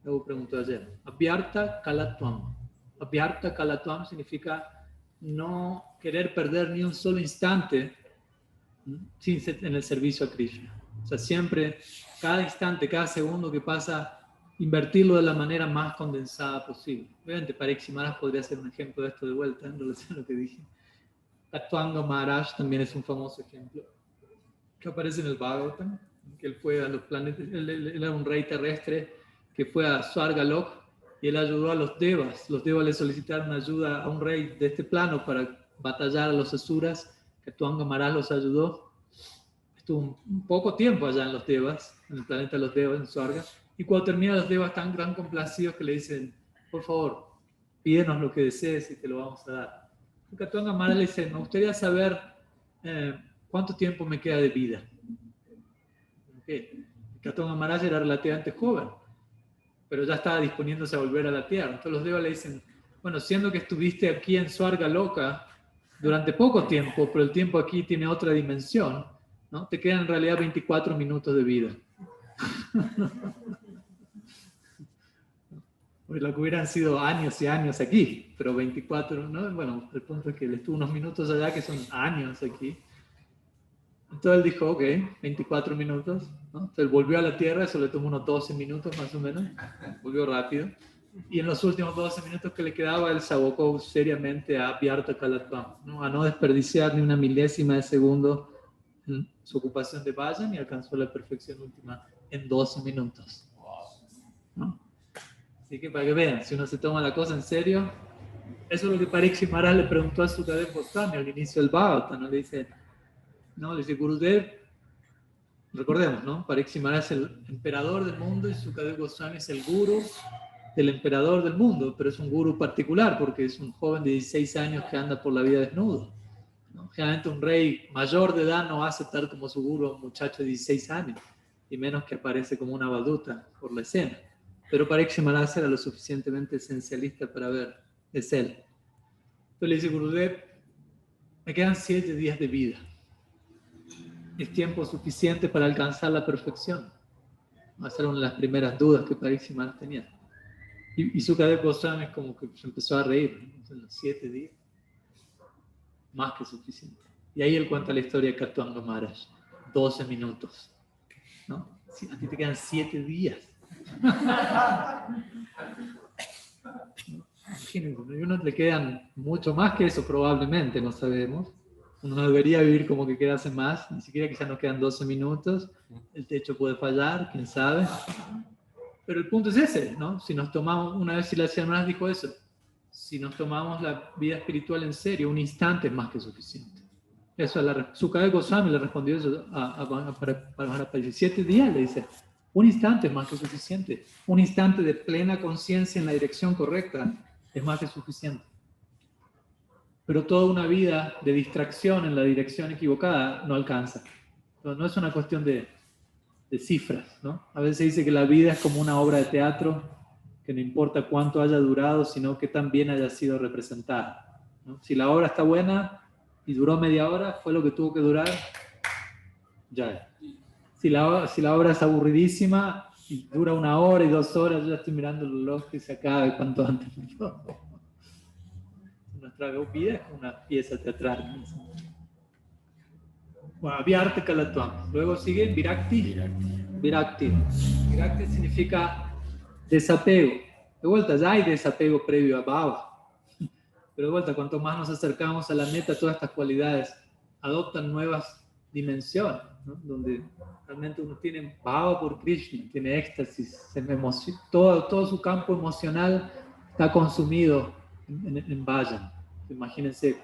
luego preguntó ayer. Abhyarta Kalatvam. Abhyarta Kalatvam significa no querer perder ni un solo instante en el servicio a Krishna. O sea, siempre, cada instante, cada segundo que pasa, invertirlo de la manera más condensada posible. Obviamente, Parikshit Maharaj podría ser un ejemplo de esto de vuelta, en relación a lo que dije. Katwanga Maharaj también es un famoso ejemplo que aparece en el Bhagavatam, que él fue a los planetas, él era un rey terrestre que fue a Svargalok y él ayudó a los devas. Los devas le solicitaron ayuda a un rey de este plano para batallar a los asuras. Katwanga Maharaj los ayudó. Estuvo un poco tiempo allá en los devas, en el planeta de los devas, en Svarga. Y cuando termina, los devas están tan complacidos que le dicen, por favor, pídenos lo que desees y te lo vamos a dar. Y Katwanga Maharaj le dice, me gustaría saber ¿cuánto tiempo me queda de vida? Katwanga Maharaj era relativamente joven, pero ya estaba disponiéndose a volver a la tierra. Entonces los devas le dicen, bueno, siendo que estuviste aquí en Svarga Loka durante poco tiempo, pero el tiempo aquí tiene otra dimensión, ¿no? Te quedan en realidad 24 minutos de vida. Porque lo que hubieran sido años y años aquí, pero 24, ¿no? Bueno, el punto es que él estuvo unos minutos allá que son años aquí. Entonces él dijo, ok, 24 minutos, ¿no? Entonces volvió a la Tierra, eso le tomó unos 12 minutos más o menos, volvió rápido. Y en los últimos 12 minutos que le quedaba, él se abocó seriamente a Abhyarta Kalatvam, ¿no? A no desperdiciar ni una milésima de segundo en su ocupación de Vayan, y alcanzó la perfección última en 12 minutos, ¿no? Así que para que vean, si uno se toma la cosa en serio, eso es lo que Parikshit Maharaj le preguntó a Sukadev Goswami al inicio del Bhagavatam, ¿no? Le dice Gurudev, recordemos, ¿no? Parikshit Maharaj es el emperador del mundo y Sukadev Goswami es el guru del emperador del mundo, pero es un guru particular porque es un joven de 16 años que anda por la vida desnudo, ¿no? Generalmente un rey mayor de edad no va a aceptar como su guru a un muchacho de 16 años, y menos que aparece como una baduta por la escena. Pero Parikshit Maharaj era lo suficientemente esencialista para ver, es él. Entonces le dice Gurudev, me quedan 7 días de vida. ¿Es tiempo suficiente para alcanzar la perfección? Va a ser una de las primeras dudas que Parikshit Maharaj tenía. Y Sukadeva Goswami es como que se empezó a reír, ¿no? En los 7 días, más que suficiente. Y ahí él cuenta la historia de Katwanga Maharaj, 12 minutos, ¿no? A ti te quedan 7 días. Imagínense, ¿no? Y a uno le quedan mucho más que eso probablemente, no sabemos. Uno no debería vivir como que quedase más, ni siquiera quizás nos quedan 12 minutos, el techo puede fallar, quién sabe. Pero el punto es ese, ¿no? Si nos tomamos, una vez Silasya Maharaj dijo eso, si nos tomamos la vida espiritual en serio, un instante es más que suficiente. Eso Sukadeva Goswami le respondió eso a Maharaj. 7 días le dice, un instante es más que suficiente. Un instante de plena conciencia en la dirección correcta es más que suficiente. Pero toda una vida de distracción en la dirección equivocada no alcanza. No es una cuestión de cifras, ¿no? A veces se dice que la vida es como una obra de teatro, que no importa cuánto haya durado, sino que tan bien haya sido representada, ¿no? Si la obra está buena y duró media hora, fue lo que tuvo que durar, ya. Si la obra es aburridísima y dura 1 hora y 2 horas, yo ya estoy mirando el reloj que se acabe cuanto antes. Nuestra vida es una pieza teatral. Bueno, Vyarta Kalatvam. Luego sigue Virakti. Virakti significa desapego. De vuelta, ya hay desapego previo a Bhava. Pero de vuelta, cuanto más nos acercamos a la meta, todas estas cualidades adoptan nuevas dimensiones, ¿no? Donde realmente uno tiene Bhava por Krishna, tiene éxtasis, todo su campo emocional está consumido en Bhajan. Imagínense,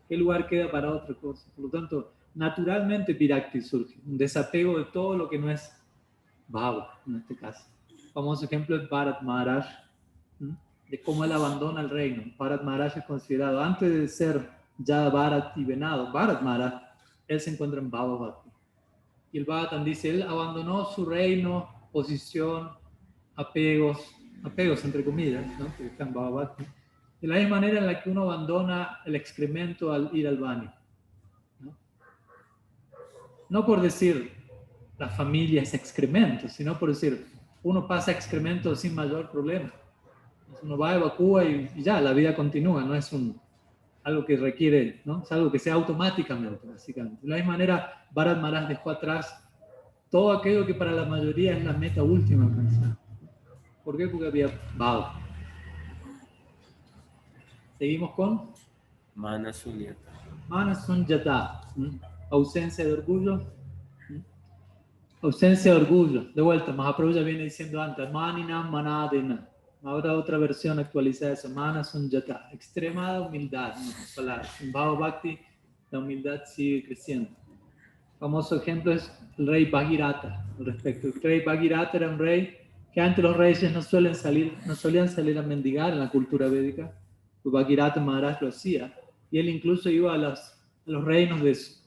¿qué lugar queda para otra cosa? Por lo tanto, naturalmente Virakti surge, un desapego de todo lo que no es Bhava, en este caso. El famoso ejemplo es Bharat Maharaj, ¿sí? De cómo él abandona el reino. Bharat Maharaj es considerado, antes de ser ya Bharat y venado, Bharat Maharaj, él se encuentra en Bhava Bhakti. Y el Bhagavatam dice, él abandonó su reino, posición, apegos entre comillas, ¿no? Que está en Bhava Bhakti. De la misma manera en la que uno abandona el excremento al ir al baño, ¿no? No por decir la familia es excremento, sino por decir uno pasa excremento sin mayor problema. Uno va, evacúa y ya, la vida continúa, no es algo que requiere, ¿no? Es algo que sea automáticamente, básicamente. De la misma manera, Bharat Maharaj dejó atrás todo aquello que para la mayoría es la meta última alcanzada. ¿Por qué? Porque había Bhava. Seguimos con Manasunyata. Manasunyata, ausencia de orgullo. Ausencia de orgullo. De vuelta, Mahaprabhu ya viene diciendo antes, Maninam Manadena. Ahora otra versión actualizada de eso, Manasunyata. Extremada humildad, en otras palabras. En Bhava Bhakti, la humildad sigue creciendo. El famoso ejemplo es el rey Bhagirata. Al respecto, el rey Bhagirata era un rey que antes los reyes no solían salir a mendigar en la cultura védica. Bhagirata Maharaj lo hacía. Y él incluso iba a los reinos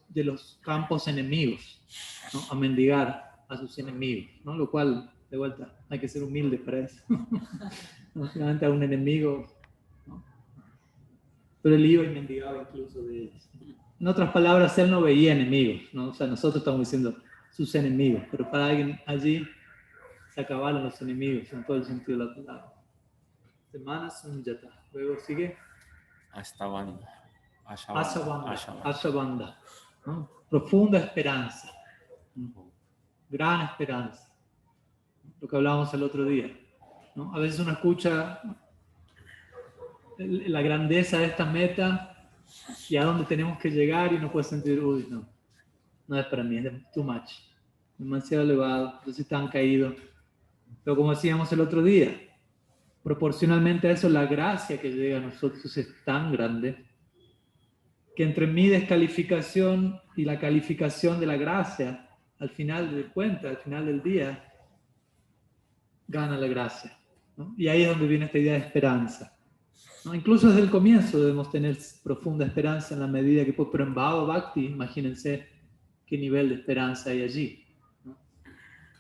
de los campos enemigos, ¿no? A mendigar a sus enemigos, ¿no? Lo cual, de vuelta, hay que ser humilde para eso. No solamente a un enemigo, ¿no? Pero él iba y mendigaba incluso de ellos. En otras palabras, él no veía enemigos, ¿no? O sea, nosotros estamos diciendo sus enemigos, pero para alguien allí se acabaron los enemigos en todo el sentido de la palabra. Manasunyata. Luego sigue Astavanda. Ashabanda, ¿no? Profunda esperanza, gran esperanza, lo que hablábamos el otro día, ¿no? A veces uno escucha la grandeza de esta meta y a dónde tenemos que llegar y uno puede sentir, uy, no es para mí, es too much, demasiado elevado, yo soy tan caído. Pero como decíamos el otro día, proporcionalmente a eso la gracia que llega a nosotros es tan grande que entre mi descalificación y la calificación de la gracia, al final de cuentas, al final del día, gana la gracia, ¿no? Y ahí es donde viene esta idea de esperanza, ¿no? Incluso desde el comienzo debemos tener profunda esperanza en la medida que, pero en Bhava Bhakti, imagínense qué nivel de esperanza hay allí, ¿no?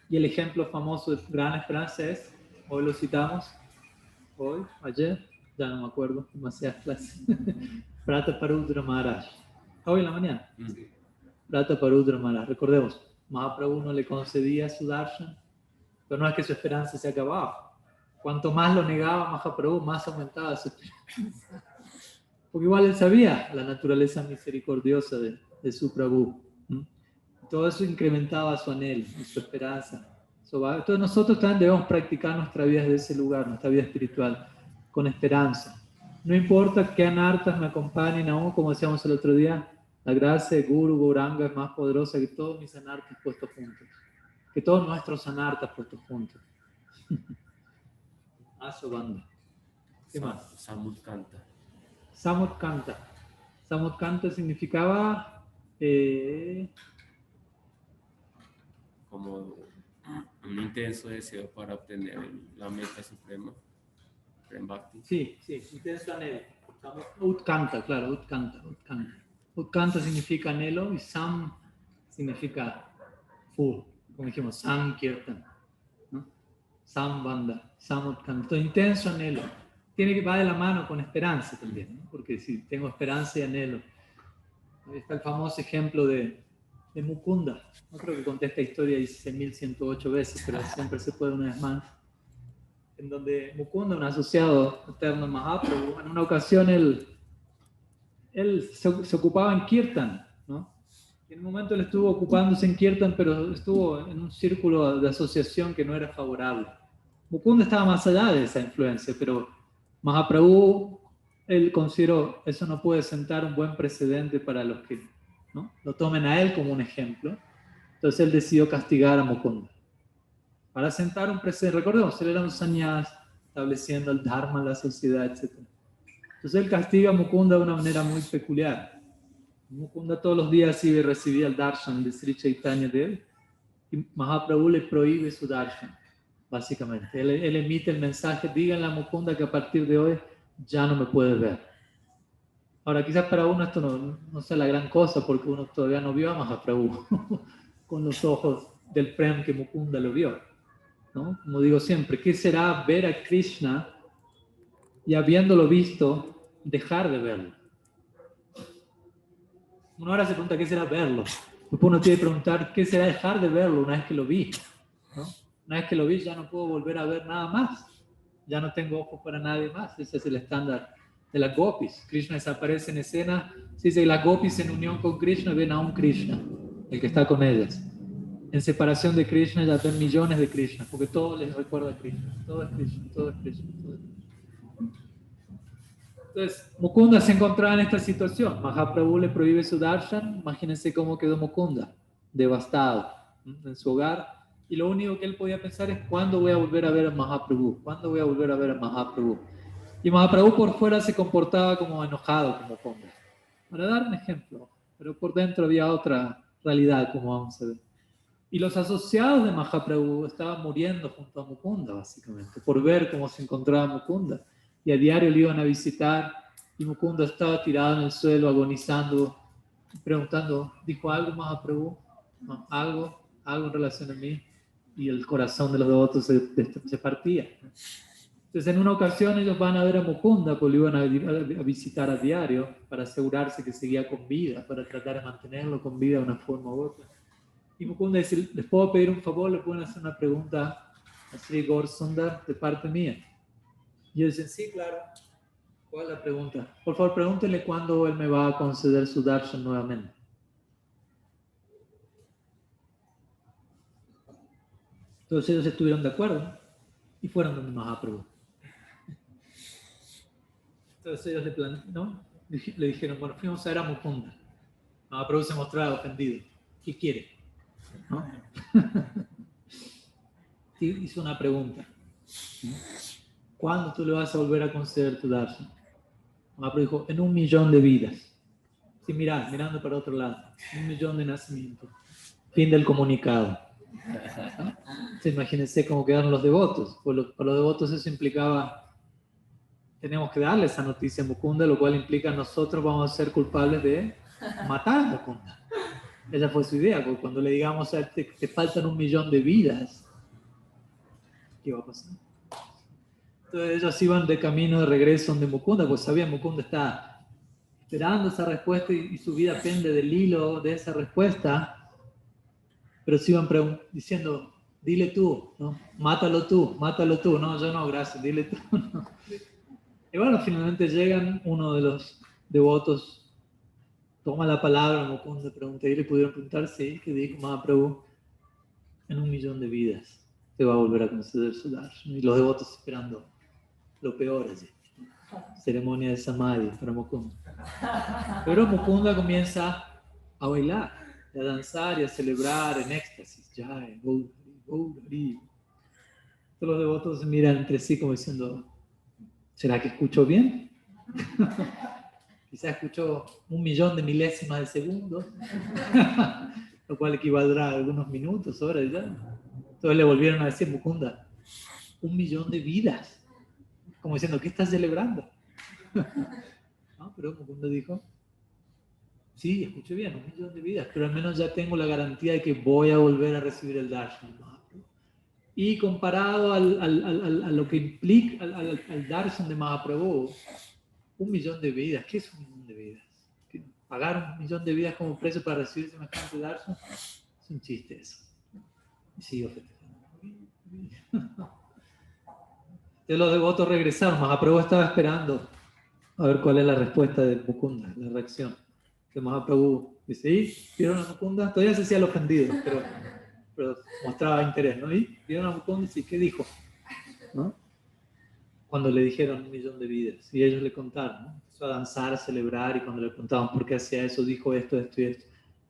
Y el ejemplo famoso de gran esperanza es, hoy lo citamos, ayer, ya no me acuerdo, demasiadas clases. Prataparudra Maharaj. Hoy en la mañana. Prataparudra Maharaj. Recordemos, Mahaprabhu no le concedía su darshan, pero no es que su esperanza se acababa. cuanto más lo negaba Mahaprabhu, más aumentaba su esperanza. Porque igual él sabía la naturaleza misericordiosa de su Prabhu. Todo eso incrementaba su anhelo y su esperanza. Entonces nosotros también debemos practicar nuestra vida desde ese lugar, nuestra vida espiritual, con esperanza. No importa qué anartas me acompañen aún, como decíamos el otro día, la gracia de Guru Gauranga es más poderosa que todos mis anartas puestos juntos. Que todos nuestros anartas puestos juntos. Asobanda. ¿Qué más? Samudkanta. Samudkanta. Samudkanta significaba como un intenso deseo para obtener la meta suprema. Prem Bhakti. Sí, intenso anhelo. Utkanta, claro, Utkanta. Utkanta significa anhelo y Sam significa full, como dijimos, Sankirtan, ¿no? Sambandha, Samutkanta. Entonces, intenso anhelo. Va de la mano con esperanza también, ¿no? Porque si tengo esperanza y anhelo. Ahí está el famoso ejemplo de Mukunda. No creo que conté esta historia 16.108 veces, pero siempre se puede una vez más. En donde Mukunda, un asociado eterno Mahaprabhu, en una ocasión él se ocupaba en Kirtan, ¿no? Y en un momento él estuvo ocupándose en Kirtan, pero estuvo en un círculo de asociación que no era favorable. Mukunda estaba más allá de esa influencia, pero Mahaprabhu, él consideró, eso no puede sentar un buen precedente para los que, ¿no?, lo tomen a él como un ejemplo. Entonces él decidió castigar a Mukunda. Para sentar un precedente, recordemos, él era un sannyas, estableciendo el dharma en la sociedad, etc. Entonces él castiga a Mukunda de una manera muy peculiar. Mukunda todos los días iba y recibía el darshan de Sri Chaitanya de él, y Mahaprabhu le prohíbe su darshan, básicamente. Él emite el mensaje, díganle a Mukunda que a partir de hoy ya no me puede ver. Ahora, quizás para uno esto no sea la gran cosa, porque uno todavía no vio a Mahaprabhu con los ojos del prem que Mukunda lo vio, ¿no? Como digo siempre, ¿qué será ver a Krishna y habiéndolo visto, dejar de verlo? Uno ahora se pregunta, ¿qué será verlo? Después uno tiene que preguntar, ¿qué será dejar de verlo una vez que lo vi? ¿No? Una vez que lo vi, ya no puedo volver a ver nada más. Ya no tengo ojos para nadie más. Ese es el estándar de las gopis. Krishna desaparece en escena. Se dice que las gopis en unión con Krishna ven a un Krishna, el que está con ellas. En separación de Krishna ya ven millones de Krishna, porque todo les recuerda a Krishna. Todo es Krishna, todo es Krishna, todo es Krishna. Entonces, Mukunda se encontraba en esta situación. Mahaprabhu le prohíbe su darshan. Imagínense cómo quedó Mukunda, devastado, ¿no?, en su hogar. Y lo único que él podía pensar es, ¿cuándo voy a volver a ver a Mahaprabhu? ¿Cuándo voy a volver a ver a Mahaprabhu? Y Mahaprabhu por fuera se comportaba como enojado con Mukunda. Para dar un ejemplo, pero por dentro había otra realidad, como vamos a ver. Y los asociados de Mahaprabhu estaban muriendo junto a Mukunda, básicamente, por ver cómo se encontraba Mukunda. Y a diario le iban a visitar, y Mukunda estaba tirado en el suelo, agonizando, preguntando, ¿dijo algo Mahaprabhu? No, algo en relación a mí. Y el corazón de los devotos se partía. Entonces, en una ocasión ellos van a ver a Mukunda, pues lo iban a visitar a diario para asegurarse que seguía con vida, para tratar de mantenerlo con vida de una forma u otra. Y Mukunda dice, ¿les puedo pedir un favor? ¿Le pueden hacer una pregunta a Sri Gaur Sundar de parte mía? Y ellos dicen, sí, claro. ¿Cuál es la pregunta? Por favor, pregúntenle cuándo él me va a conceder su darshan nuevamente. Entonces ellos estuvieron de acuerdo y fueron donde Mahaprabhu. Entonces ellos le dijeron, bueno, fuimos a ver a Mukunda. Mahaprabhu se mostraba ofendido. ¿Qué quiere? ¿No? Hizo una pregunta. ¿Cuándo tú le vas a volver a conceder tu darshan? Mahaprabhu dijo, en 1.000.000 de vidas. Sí, mirando para otro lado. 1.000.000 de nacimientos. Fin del comunicado. Entonces, imagínense cómo quedaron los devotos. Para los devotos eso implicaba, tenemos que darle esa noticia a Mukunda, lo cual implica nosotros vamos a ser culpables de matar a Mukunda. Esa fue su idea, porque cuando le digamos a él, te faltan 1.000.000 de vidas, ¿qué va a pasar? Entonces ellos iban de camino de regreso donde Mukunda, pues sabían Mukunda está esperando esa respuesta y su vida pende del hilo de esa respuesta, pero se iban diciendo, dile tú, ¿no? Mátalo tú, no, yo no, gracias, dile tú. ¿No? Y bueno, finalmente llegan, uno de los devotos toma la palabra, Mukunda pregunta, y le pudieron preguntar, sí, que dijo Mahaprabhu, en 1.000.000 de vidas te va a volver a conceder su darshan. Y los devotos esperando lo peor allí. Ceremonia de Samadhi para Mukunda. Pero Mukunda comienza a bailar, a danzar y a celebrar en éxtasis. Jai, Gauri, Gauri. Todos los devotos se miran entre sí como diciendo, ¿será que escucho bien? Quizás escuchó 1.000.000 de milésimas de segundo, lo cual equivaldrá a algunos minutos, horas ya. Entonces le volvieron a decir, Mukunda, 1.000.000 de vidas. Como diciendo, ¿qué estás celebrando? ¿No? Pero Mukunda dijo, sí, escuché bien, 1.000.000 de vidas, pero al menos ya tengo la garantía de que voy a volver a recibir el darshan. Y comparado a lo que implica al darshan de Mahaprabhu, 1.000.000 de vidas, ¿qué es 1.000.000 de vidas? ¿Pagar 1.000.000 de vidas como precio para recibir semejante darshan? Es un chiste eso. Y sigo festejando. Entonces los devotos regresaron, Mahaprabhu estaba esperando a ver cuál es la respuesta de Mukunda, la reacción. Que Mahaprabhu dice, ¿y vieron a Mukunda? Todavía se hacía el ofendido, pero mostraba interés, ¿no? ¿Y vieron a Mukunda? Sí, ¿qué dijo? ¿No? Cuando le dijeron 1.000.000 de vidas, y ellos le contaron, ¿no? Empezó a danzar, a celebrar, y cuando le preguntaban por qué hacía eso, dijo esto, esto y esto.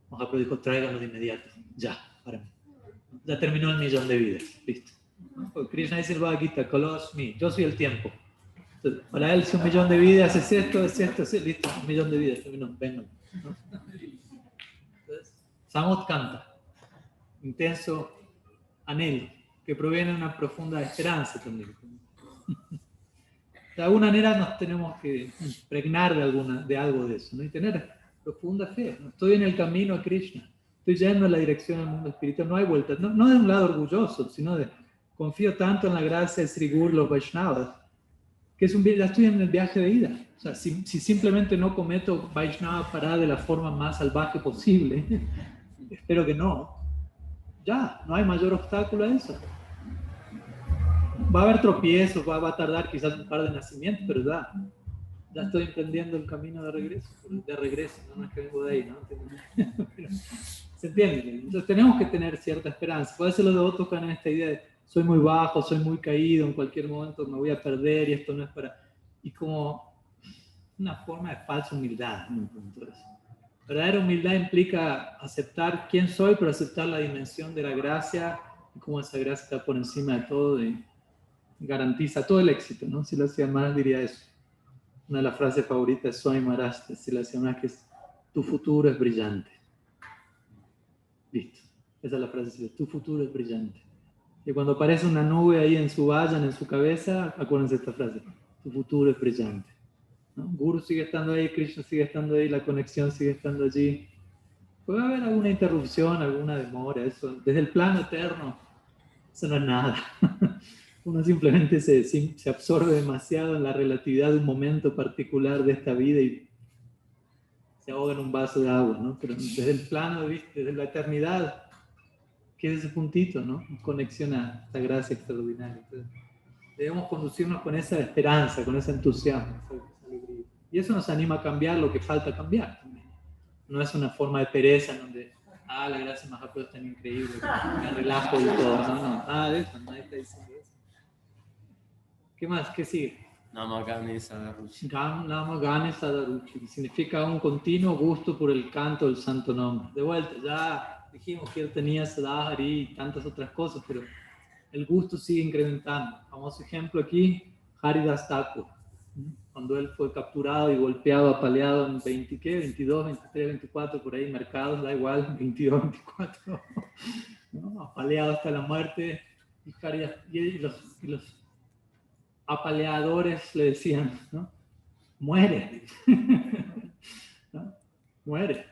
Mahaprabhu dijo, tráiganlo de inmediato, ya, para mí. Ya terminó el 1.000.000 de vidas, listo. Porque Krishna dice el Bhagavad Gita, Kolosmi, yo soy el tiempo. Entonces, para él, si 1.000.000 de vidas es esto, listo, 1.000.000 de vidas, terminó, vengan. ¿No? Entonces, Samut canta, intenso anhelo, que proviene de una profunda esperanza también. De alguna manera nos tenemos que impregnar de algo de eso, ¿no? Y tener profunda fe. ¿No? Estoy en el camino a Krishna, estoy yendo en la dirección del mundo espiritual, no hay vuelta. No de un lado orgulloso, sino de confío tanto en la gracia de Sri Guru, los Vaishnavas, que ya estoy en el viaje de ida. O sea, si simplemente no cometo Vaishnava Pará de la forma más salvaje posible, espero que no, ya, no hay mayor obstáculo a eso. Va a haber tropiezos, va a tardar quizás un par de nacimientos, pero ya estoy emprendiendo el camino de regreso, no es que vengo de ahí, ¿no? ¿Se entiende? Entonces tenemos que tener cierta esperanza. Puede ser los devotos que en esta idea de soy muy bajo, soy muy caído, en cualquier momento me voy a perder y esto no es para... Y como una forma de falsa humildad, ¿no? Entonces, verdadera humildad implica aceptar quién soy, pero aceptar la dimensión de la gracia y cómo esa gracia está por encima de todo y garantiza todo el éxito, ¿no? Si lo hacía más diría eso. Una de las frases favoritas de Swami Maharaj, si lo hacía más, que es tu futuro es brillante. Listo. Esa es la frase, tu futuro es brillante. Y cuando aparece una nube ahí en su vayan, en su cabeza, acuérdense esta frase, tu futuro es brillante. ¿No? Guru sigue estando ahí, Krishna sigue estando ahí, la conexión sigue estando allí. Puede haber alguna interrupción, alguna demora, eso, desde el plano eterno, eso no es nada. Uno simplemente se absorbe demasiado en la relatividad de un momento particular de esta vida y se ahoga en un vaso de agua, ¿no? Pero desde el plano, desde la eternidad, ¿qué es ese puntito, no? Conexión a esta gracia extraordinaria. Entonces, debemos conducirnos con esa esperanza, con ese entusiasmo, esa alegría. Y eso nos anima a cambiar lo que falta cambiar también. No es una forma de pereza en donde, la gracia Mahaprabhu es tan increíble, me relajo y todo. No, nada de eso, nadie está diciendo eso. ¿Qué más? ¿Qué sigue? Namagane Sadaruchi. Namagane Sadaruchi, que significa un continuo gusto por el canto del santo nombre. De vuelta, ya dijimos que él tenía Sadhari y tantas otras cosas, pero el gusto sigue incrementando. Famoso ejemplo aquí, Haridas Thakur. Cuando él fue capturado y golpeado, apaleado en 22, 23, 24, por ahí, mercados, da igual, 22, 24, ¿no? Apaleado hasta la muerte, y los apaleadores le decían, ¿no? Muere, ¿no? Muere.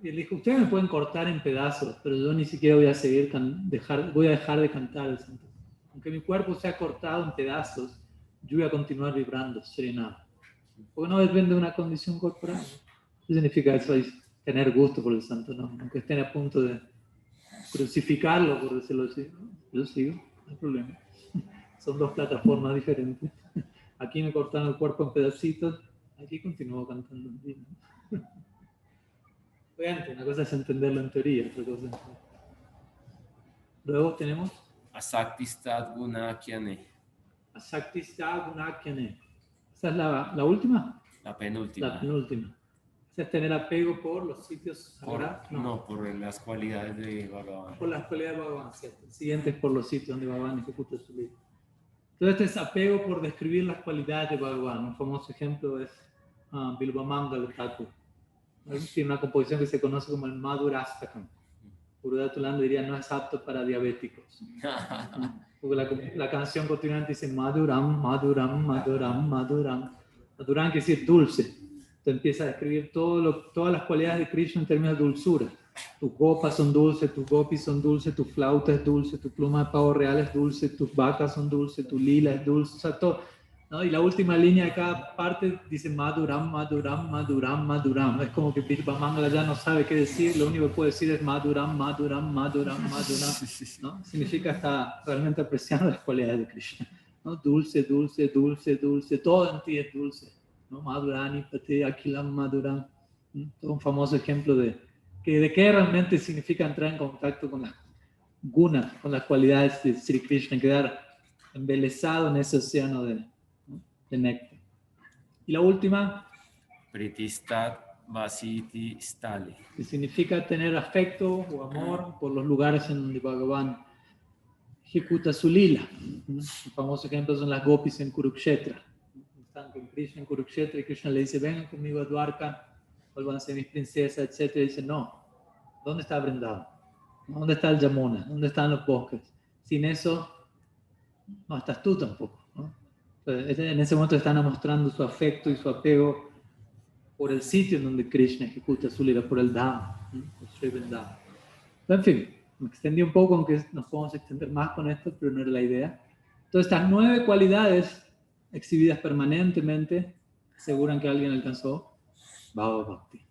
Y él dijo, ustedes me pueden cortar en pedazos, pero yo ni siquiera voy a dejar de cantar el santo. Aunque mi cuerpo sea cortado en pedazos, yo voy a continuar vibrando, serenado. Porque no depende de una condición corporal. ¿Qué significa eso? Es tener gusto por el santo nombre, aunque estén a punto de crucificarlo, por decirlo así, ¿no? Yo sigo, no hay problema. Son dos plataformas diferentes. Aquí me cortaron el cuerpo en pedacitos, aquí continúo cantando en vivo. Obviamente, una cosa es entenderlo en teoría, otra cosa es... Luego tenemos Asaktistat Gunakyane. Asaktistat Gunakyane. ¿Esa es la última? La penúltima. La penúltima. ¿Esa es tener apego por los sitios sagrados? No, por las cualidades de Bhagavan. Por las cualidades de Bhagavan, ¿cierto? El siguiente es por los sitios donde Bhagavan ejecuta su vida. Entonces, este es apego por describir las cualidades de Bhagavan. Un famoso ejemplo es Bilvamangala Thakur. Tiene una composición que se conoce como el Madhurastakam. Gurudev Tulanda diría no es apto para diabéticos. Porque la canción continuamente dice Madhuram, Madhuram, Madhuram, Madhuram. Madhuram quiere decir dulce. Entonces empieza a describir todas las cualidades de Krishna en términos de dulzura. Tus gopas son dulces, tus gopis son dulces, tu flauta es dulce, tu pluma de pavo real es dulce, tus vacas son dulces, tu lila es dulce, o sea, todo, ¿no? Y la última línea de cada parte dice Madhuram, Madhuram, Madhuram, Madhuram. Es como que Bilvamangala ya no sabe qué decir, lo único que puede decir es Madhuram, Madhuram, Madhuram, Madhuram, ¿no? Significa está realmente apreciando las cualidades de Krishna, ¿no? Dulce, dulce, dulce, dulce, todo en ti es dulce, ¿no? Madhurani, Pate, Akilam, Madhuram. Todo un famoso ejemplo de qué realmente significa entrar en contacto con las gunas, con las cualidades de Sri Krishna, quedar embelesado en ese océano de néctar. Y la última, Pritistat Vasiti Stali. que significa tener afecto o amor por los lugares en donde Bhagavan ejecuta su lila. Un famoso ejemplo son las gopis en Kurukshetra. Están con Krishna en Kurukshetra y Krishna le dice, vengan conmigo a Dwarka, vuélvanse mis princesas, etc. Y dice, no, ¿dónde está Vrindavan? ¿Dónde está el Yamuna? ¿Dónde están los bosques? Sin eso, no estás tú tampoco, ¿no? Entonces, en ese momento están mostrando su afecto y su apego por el sitio en donde Krishna ejecuta su lila, por el Dham, por Sri Vrindavan. En fin, me extendí un poco, aunque nos podemos extender más con esto, pero no era la idea. Entonces, estas 9 cualidades exhibidas permanentemente aseguran que alguien alcanzó Bhava Bhakti.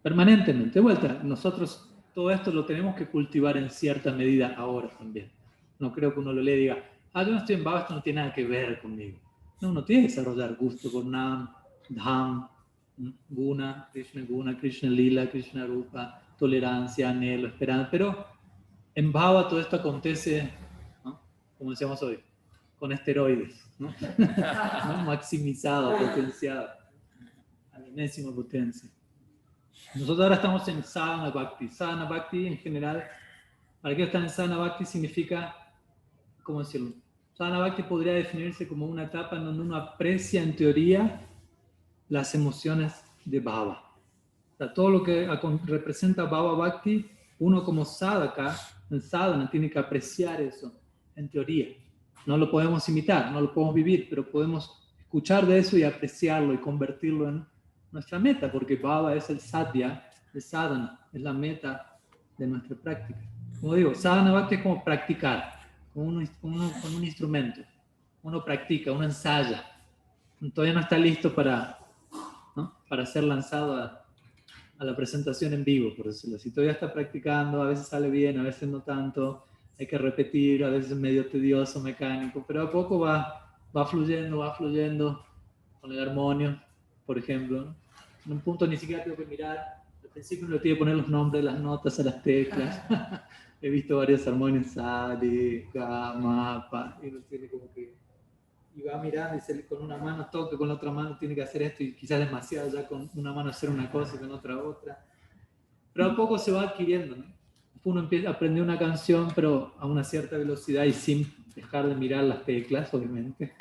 Permanentemente. De vuelta, nosotros todo esto lo tenemos que cultivar en cierta medida ahora también. No creo que uno lo lea y diga, yo no estoy en Bhava, esto no tiene nada que ver conmigo. No, uno tiene que desarrollar gusto por Nam, Dham, Guna, Krishna Lila, Krishna Rupa, tolerancia, anhelo, esperanza. Pero en Bhava todo esto acontece, ¿no? Como decíamos hoy, con esteroides, ¿no? ¿No? Maximizado, potenciado, a la enésima potencia. Nosotros ahora estamos en Sadhana Bhakti. Sadhana Bhakti en general, para que están en Sadhana Bhakti significa, ¿cómo decirlo? Sadhana Bhakti podría definirse como una etapa en donde uno aprecia en teoría las emociones de Bhava. O sea, todo lo que representa Bhava Bhakti, uno como sadhaka, en sadhana, tiene que apreciar eso en teoría. No lo podemos imitar, no lo podemos vivir, pero podemos escuchar de eso y apreciarlo y convertirlo en nuestra meta, porque Bhava es el sadhya de sadhana, es la meta de nuestra práctica. Como digo, sadhana bhakti es como practicar, con un instrumento. Uno practica, uno ensaya. Todavía no está listo para ser lanzado a la presentación en vivo, por decirlo así. Todavía está practicando, a veces sale bien, a veces no tanto. Hay que repetir, a veces es medio tedioso, mecánico, pero a poco va fluyendo con el armonio, por ejemplo, ¿no? En un punto ni siquiera tengo que mirar, al principio no le tengo que poner los nombres, las notas a las teclas. He visto varios armonios, sa, de, ga, ma, pa, y uno tiene como que, y va mirando y se, con una mano toca, con la otra mano tiene que hacer esto, y quizás demasiado ya con una mano hacer una cosa y con otra. Pero a poco se va adquiriendo, ¿no? Uno empieza a aprender una canción, pero a una cierta velocidad y sin dejar de mirar las teclas, obviamente.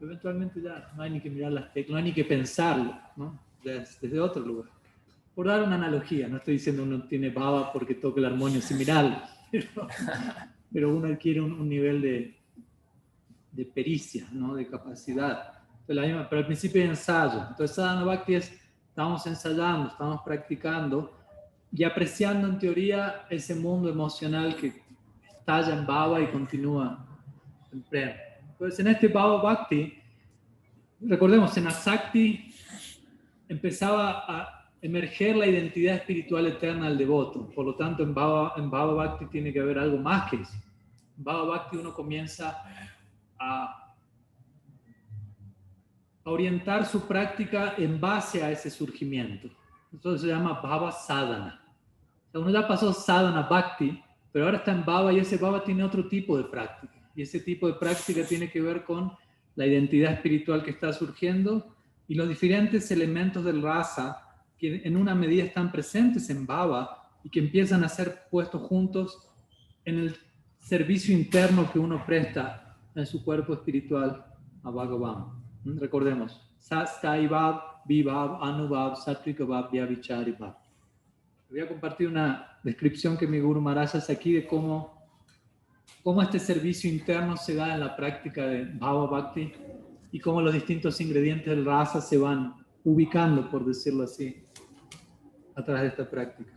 Eventualmente ya no hay ni que mirar las teclas, no hay ni que pensarlo, ¿no? Desde otro lugar. Por dar una analogía, no estoy diciendo uno tiene baba porque toca el armonio sin mirarlo, pero uno adquiere un nivel de pericia, ¿no? De capacidad. Pero al principio hay ensayo. Entonces, Sadhana Bhakti estamos ensayando, estamos practicando y apreciando en teoría ese mundo emocional que estalla en Bhava y continúa en Prema. Entonces, en este Bhava Bhakti, recordemos, en Asakti empezaba emerger la identidad espiritual eterna del devoto. Por lo tanto, en Bhava Bhakti tiene que haber algo más que eso. En Bhava Bhakti uno comienza a orientar su práctica en base a ese surgimiento. Eso se llama Bhava Sadhana. O sea, uno ya pasó Sadhana Bhakti, pero ahora está en Bhava y ese Bhava tiene otro tipo de práctica. Y ese tipo de práctica tiene que ver con la identidad espiritual que está surgiendo y los diferentes elementos del rasa que en una medida están presentes en Bhava y que empiezan a ser puestos juntos en el servicio interno que uno presta en su cuerpo espiritual a Bhagavan. Recordemos, Sastai Bhav, Vibhav, Anubhav, Satvika Bhav, Vyavichari Bhav. Voy a compartir una descripción que mi Guru Maharaj hace aquí de cómo este servicio interno se da en la práctica de Bhava Bhakti y cómo los distintos ingredientes del rasa se van ubicando, por decirlo así, a través de esta práctica.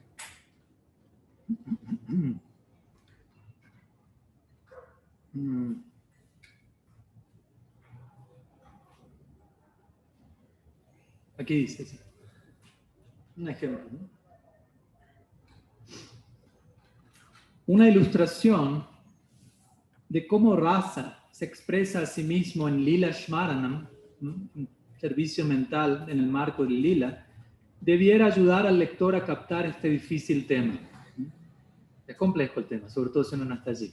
Aquí dice así. Un ejemplo, ¿no? Una ilustración de cómo rasa se expresa a sí mismo en Lila Shmaranam, un servicio mental en el marco del Lila, debiera ayudar al lector a captar este difícil tema. Es complejo el tema, sobre todo si uno no está allí.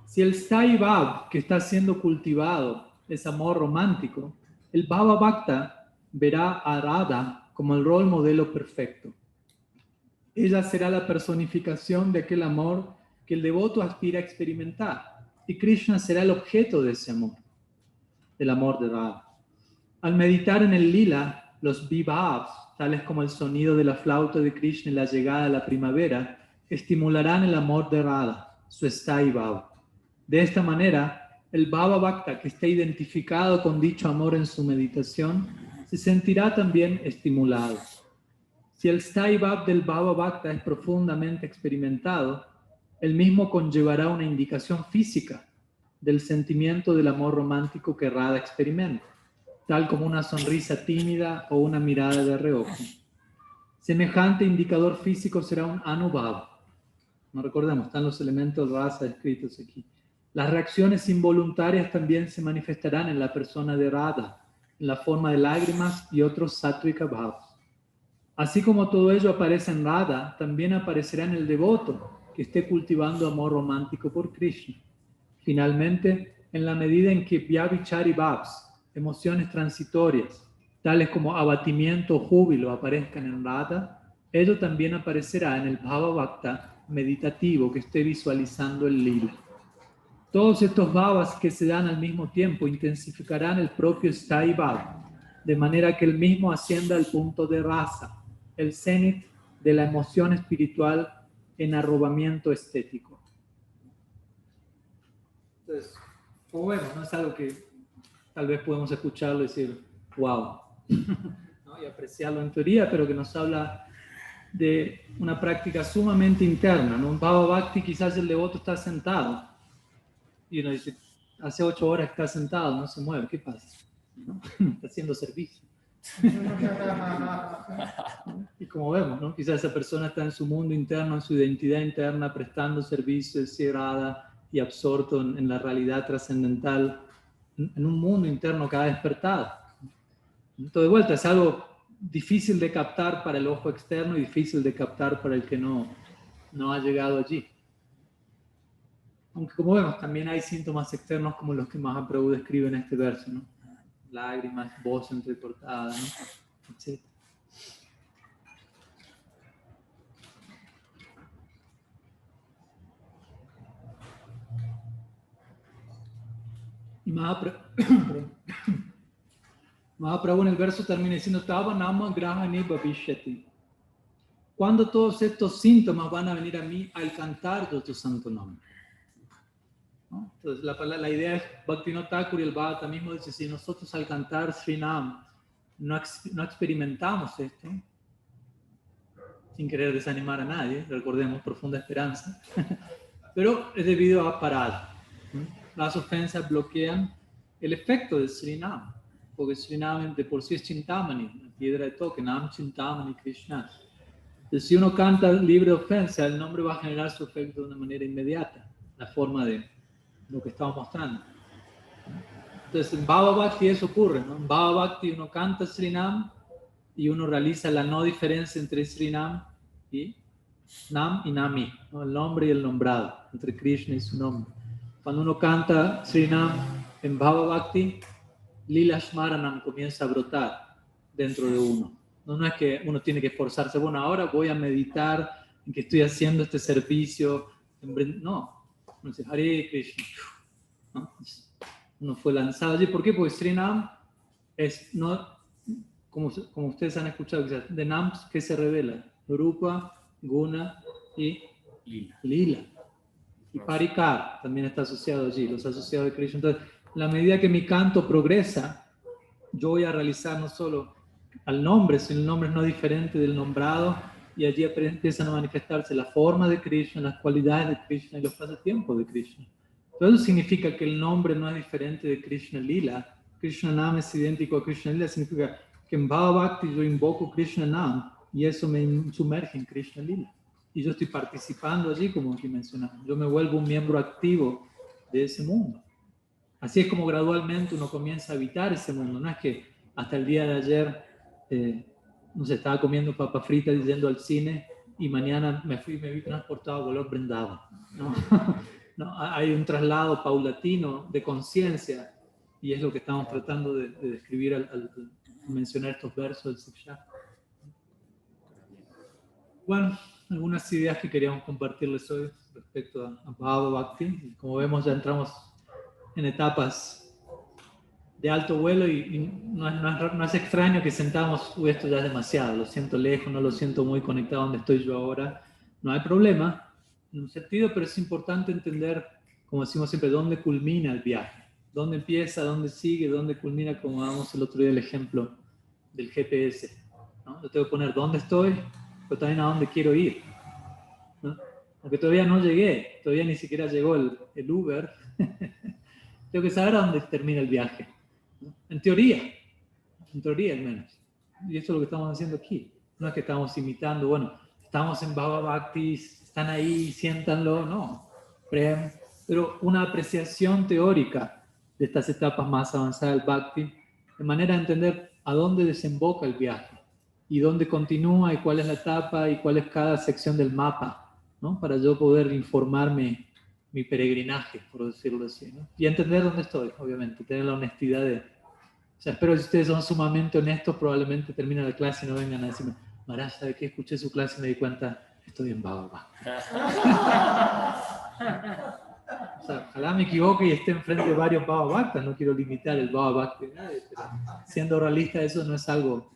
Si el Sai Bhav que está siendo cultivado es amor romántico, el Bhava Bhakta verá a Radha como el rol modelo perfecto. Ella será la personificación de aquel amor que el devoto aspira a experimentar, y Krishna será el objeto de ese amor, el amor de Radha. Al meditar en el lila, los vibhavs, tales como el sonido de la flauta de Krishna y la llegada de la primavera, estimularán el amor de Radha, su Sthai Bhav. De esta manera, el Bhava Bhakta que esté identificado con dicho amor en su meditación, se sentirá también estimulado. Si el Sthai Bhav del Bhava Bhakta es profundamente experimentado, el mismo conllevará una indicación física del sentimiento del amor romántico que Radha experimenta, tal como una sonrisa tímida o una mirada de reojo. Semejante indicador físico será un Anubhav. No recordemos, están los elementos rasa escritos aquí. Las reacciones involuntarias también se manifestarán en la persona de Radha, en la forma de lágrimas y otros Sattvika Bhavs. Así como todo ello aparece en Radha, también aparecerá en el devoto que esté cultivando amor romántico por Krishna. Finalmente, en la medida en que Vyavichari Bhavs, emociones transitorias, tales como abatimiento o júbilo, aparezcan en Radha, ello también aparecerá en el Bhava Bhakta meditativo que esté visualizando el lila. Todos estos bhavas que se dan al mismo tiempo intensificarán el propio Sthai Bhav, de manera que el mismo ascienda al punto de rasa, el cenit de la emoción espiritual en arrobamiento estético. Entonces, como vemos, no es algo que tal vez podemos escucharlo y decir, wow, ¿no? Y apreciarlo en teoría, pero que nos habla de una práctica sumamente interna, ¿no? Un Bhava Bhakti, quizás el devoto está sentado y uno dice, hace 8 horas que está sentado, no se mueve, ¿qué pasa? ¿No? Está haciendo servicio. Y como vemos, ¿no? Quizás esa persona está en su mundo interno, en su identidad interna, prestando servicio desierrada y absorto en la realidad trascendental, en un mundo interno cada despertado. Entonces, de vuelta, es algo difícil de captar para el ojo externo y difícil de captar para el que no ha llegado allí. Aunque como vemos, también hay síntomas externos como los que Mahaprabhu describe en este verso, ¿no? Lágrimas, voz entrecortada, ¿no? Etc. Y Mahaprabhu en el verso termina diciendo, Tava nama grahani bhavishyati. ¿Cuándo todos estos síntomas van a venir a mí al cantar de tu santo nombre? ¿No? Entonces la idea es, Bhaktivinoda Thakur y el Bhagavata mismo dice, si nosotros al cantar Srinam no experimentamos esto, sin querer desanimar a nadie, recordemos, profunda esperanza, pero es debido a parada. Las ofensas bloquean el efecto de Srinam. porque Srinam de por sí es Chintamani, la piedra de toque, Nam Chintamani Krishna. Entonces, si uno canta libre de ofensa, el nombre va a generar su efecto de una manera inmediata, la forma de lo que estamos mostrando. Entonces, en Bhava Bhakti eso ocurre, ¿no? En Bhava Bhakti uno canta Srinam y uno realiza la no diferencia entre Srinam y Nam y Nami, ¿no? El nombre y el nombrado, entre Krishna y su nombre. Cuando uno canta Srinam en Bhava Bhakti, Lila Shmaranam comienza a brotar dentro de uno. No es que uno tiene que esforzarse, bueno, ahora voy a meditar en que estoy haciendo este servicio. No, uno dice Hare Krishna, ¿no? Uno fue lanzado allí. ¿Por qué? Porque Srinam es, no, como ustedes han escuchado, de Nams que se revela, Rupa, Guna y Lila. Y Parikar también está asociado allí, los asociados de Krishna. Entonces, la medida que mi canto progresa, yo voy a realizar no solo al nombre, sino el nombre es no diferente del nombrado, y allí empiezan a manifestarse la forma de Krishna, las cualidades de Krishna y los pasatiempos de Krishna. Todo eso significa que el nombre no es diferente de Krishna Lila. Krishna Nam es idéntico a Krishna Lila, significa que en Bhava Bhakti yo invoco Krishna Nam y eso me sumerge en Krishna Lila. Y yo estoy participando allí, como aquí mencionamos. Yo me vuelvo un miembro activo de ese mundo. Así es como gradualmente uno comienza a habitar ese mundo. No es que hasta el día de ayer, no sé, estaba comiendo papas fritas y yendo al cine y mañana me vi transportado a Golok Vrindavan, ¿no? No, hay un traslado paulatino de conciencia y es lo que estamos tratando de describir al mencionar estos versos del Siksha. Bueno, algunas ideas que queríamos compartirles hoy respecto a Bhava Bhakti. Como vemos, ya entramos en etapas de alto vuelo y no es extraño que sentamos, esto ya es demasiado, lo siento lejos, no lo siento muy conectado donde estoy yo ahora. No hay problema, en un sentido, pero es importante entender, como decimos siempre, dónde culmina el viaje. Dónde empieza, dónde sigue, dónde culmina, como damos el otro día el ejemplo del GPS, ¿no? Yo tengo que poner dónde estoy, pero también a dónde quiero ir, ¿no? Aunque todavía no llegué, todavía ni siquiera llegó el Uber, tengo que saber a dónde termina el viaje, ¿no? En teoría al menos. Y eso es lo que estamos haciendo aquí. No es que estamos imitando, bueno, estamos en Bhava Bhakti, están ahí, siéntanlo, no. Pero una apreciación teórica de estas etapas más avanzadas del Bhakti, de manera de entender a dónde desemboca el viaje, y dónde continúa, y cuál es la etapa, y cuál es cada sección del mapa, ¿no? Para yo poder informarme mi peregrinaje, por decirlo así, ¿no? Y entender dónde estoy, obviamente, tener la honestidad de... O sea, espero que si ustedes son sumamente honestos, probablemente terminen la clase y no vengan a decirme, Maharaj, ¿sabe qué? Escuché su clase y me di cuenta, estoy en Bhava Bhakti. O sea, ojalá me equivoque y esté enfrente de varios Bhava Bhaktas, no quiero limitar el Bhava Bhakti de nadie, pero siendo realista eso no es algo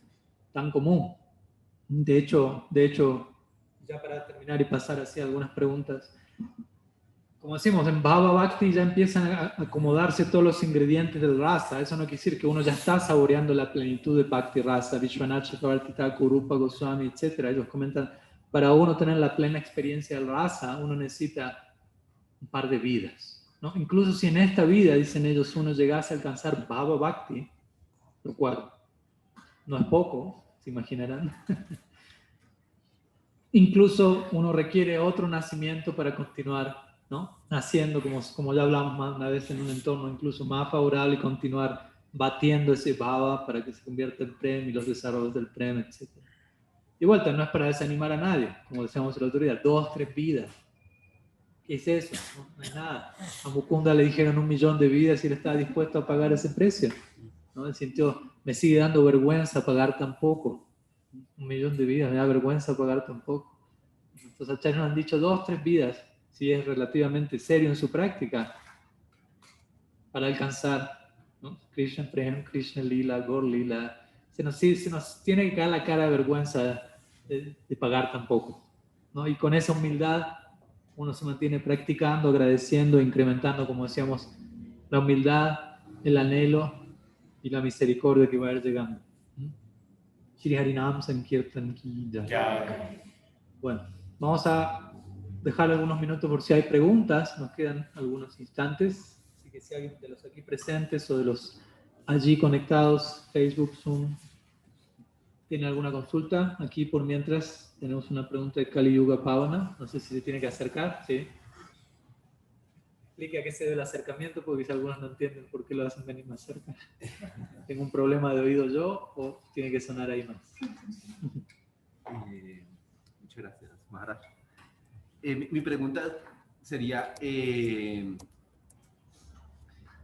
tan común. De hecho, ya para terminar y pasar hacia algunas preguntas, como decimos, en Bhava Bhakti ya empiezan a acomodarse todos los ingredientes del rasa. Eso no quiere decir que uno ya está saboreando la plenitud de Bhakti rasa. Vishwanath Chakravarti Thakur, Rupa Goswami, etc. Ellos comentan, para uno tener la plena experiencia del rasa, uno necesita un par de vidas, ¿no? Incluso si en esta vida, dicen ellos, uno llegase a alcanzar Bhava Bhakti, lo cual no es poco, se imaginarán. Incluso uno requiere otro nacimiento para continuar, ¿no? Naciendo, como ya hablamos más una vez, en un entorno incluso más favorable, y continuar batiendo ese bhava para que se convierta en prem y los desarrollos del prem, etc. Y vuelta, no es para desanimar a nadie, como decíamos el otro día, 2, 3 vidas. ¿Qué es eso? No es nada. A Mukunda le dijeron 1.000.000 de vidas y él estaba dispuesto a pagar ese precio, ¿no? Él sintió, me sigue dando vergüenza pagar tan poco. 1.000.000 de vidas, me da vergüenza pagar tan poco. Los acharyas nos han dicho 2, 3 vidas, si es relativamente serio en su práctica, para alcanzar, ¿no? Krishna Prem, Krishna Lila, Gaur Lila. Se nos tiene que caer la cara de vergüenza de pagar tan poco, ¿no? Y con esa humildad uno se mantiene practicando, agradeciendo, incrementando, como decíamos, la humildad, el anhelo y la misericordia que va a ir llegando. Shri Harinam Sankirtan Ki Jai. Bueno, vamos a dejar algunos minutos por si hay preguntas. Nos quedan algunos instantes. Así que si alguien de los aquí presentes o de los allí conectados, Facebook, Zoom, ¿tienen alguna consulta? Aquí por mientras tenemos una pregunta de Kali Yuga Pavana. No sé si se tiene que acercar. Sí. Explique a qué se debe el acercamiento, porque si algunos no entienden por qué lo hacen venir más cerca. ¿Tengo un problema de oído yo o tiene que sonar ahí más? Muchas gracias, Maharaj. Mi pregunta sería,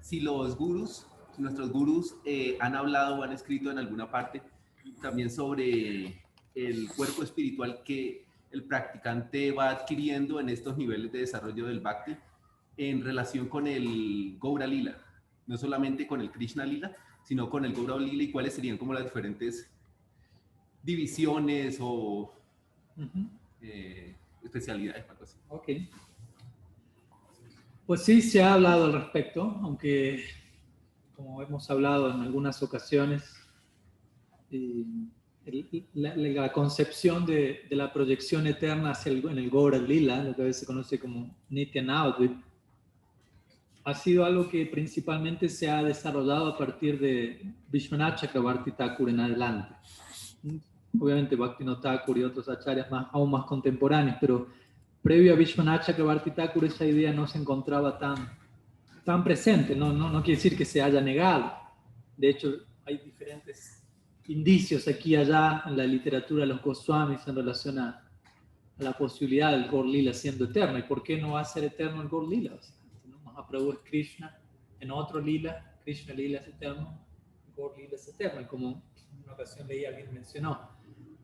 si los gurús, nuestros gurús, han hablado o han escrito en alguna parte también sobre el cuerpo espiritual que el practicante va adquiriendo en estos niveles de desarrollo del Bhakti en relación con el Gaura Lila, no solamente con el Krishna Lila, sino con el Gaura Lila, y cuáles serían como las diferentes divisiones o especialidades, algo así. Ok. Pues sí, se ha hablado al respecto, aunque como hemos hablado en algunas ocasiones, la concepción de la proyección eterna hacia en el Gaura Lila, lo que a veces se conoce como Nitya Navadvip, ha sido algo que principalmente se ha desarrollado a partir de Vishwanath Chakravarti Thakur en adelante. Obviamente Bhaktivinoda Thakur y otros acharyas aún más contemporáneos, pero previo a Vishwanath Chakravarti Thakur esa idea no se encontraba tan presente, no quiere decir que se haya negado. De hecho, hay diferentes indicios aquí y allá en la literatura de los Goswamis en relación a la posibilidad del Gaur Lila siendo eterno. ¿Y por qué no va a ser eterno el Gaur Lila? O sea, Mahaprabhu es Krishna, en otro Lila, Krishna Lila es eterno, Gaur Lila es eterno. Y como en una ocasión leí, alguien mencionó,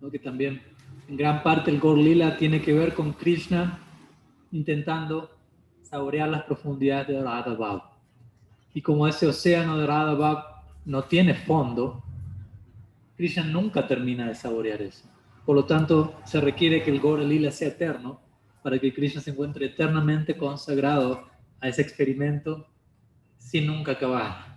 ¿no?, que también en gran parte el Gaur Lila tiene que ver con Krishna intentando saborear las profundidades de Radha Bhav. Y como ese océano de Radha Bhav no tiene fondo, Krishna nunca termina de saborear eso. Por lo tanto, se requiere que el Gaur Lila sea eterno para que Krishna se encuentre eternamente consagrado a ese experimento sin nunca acabar.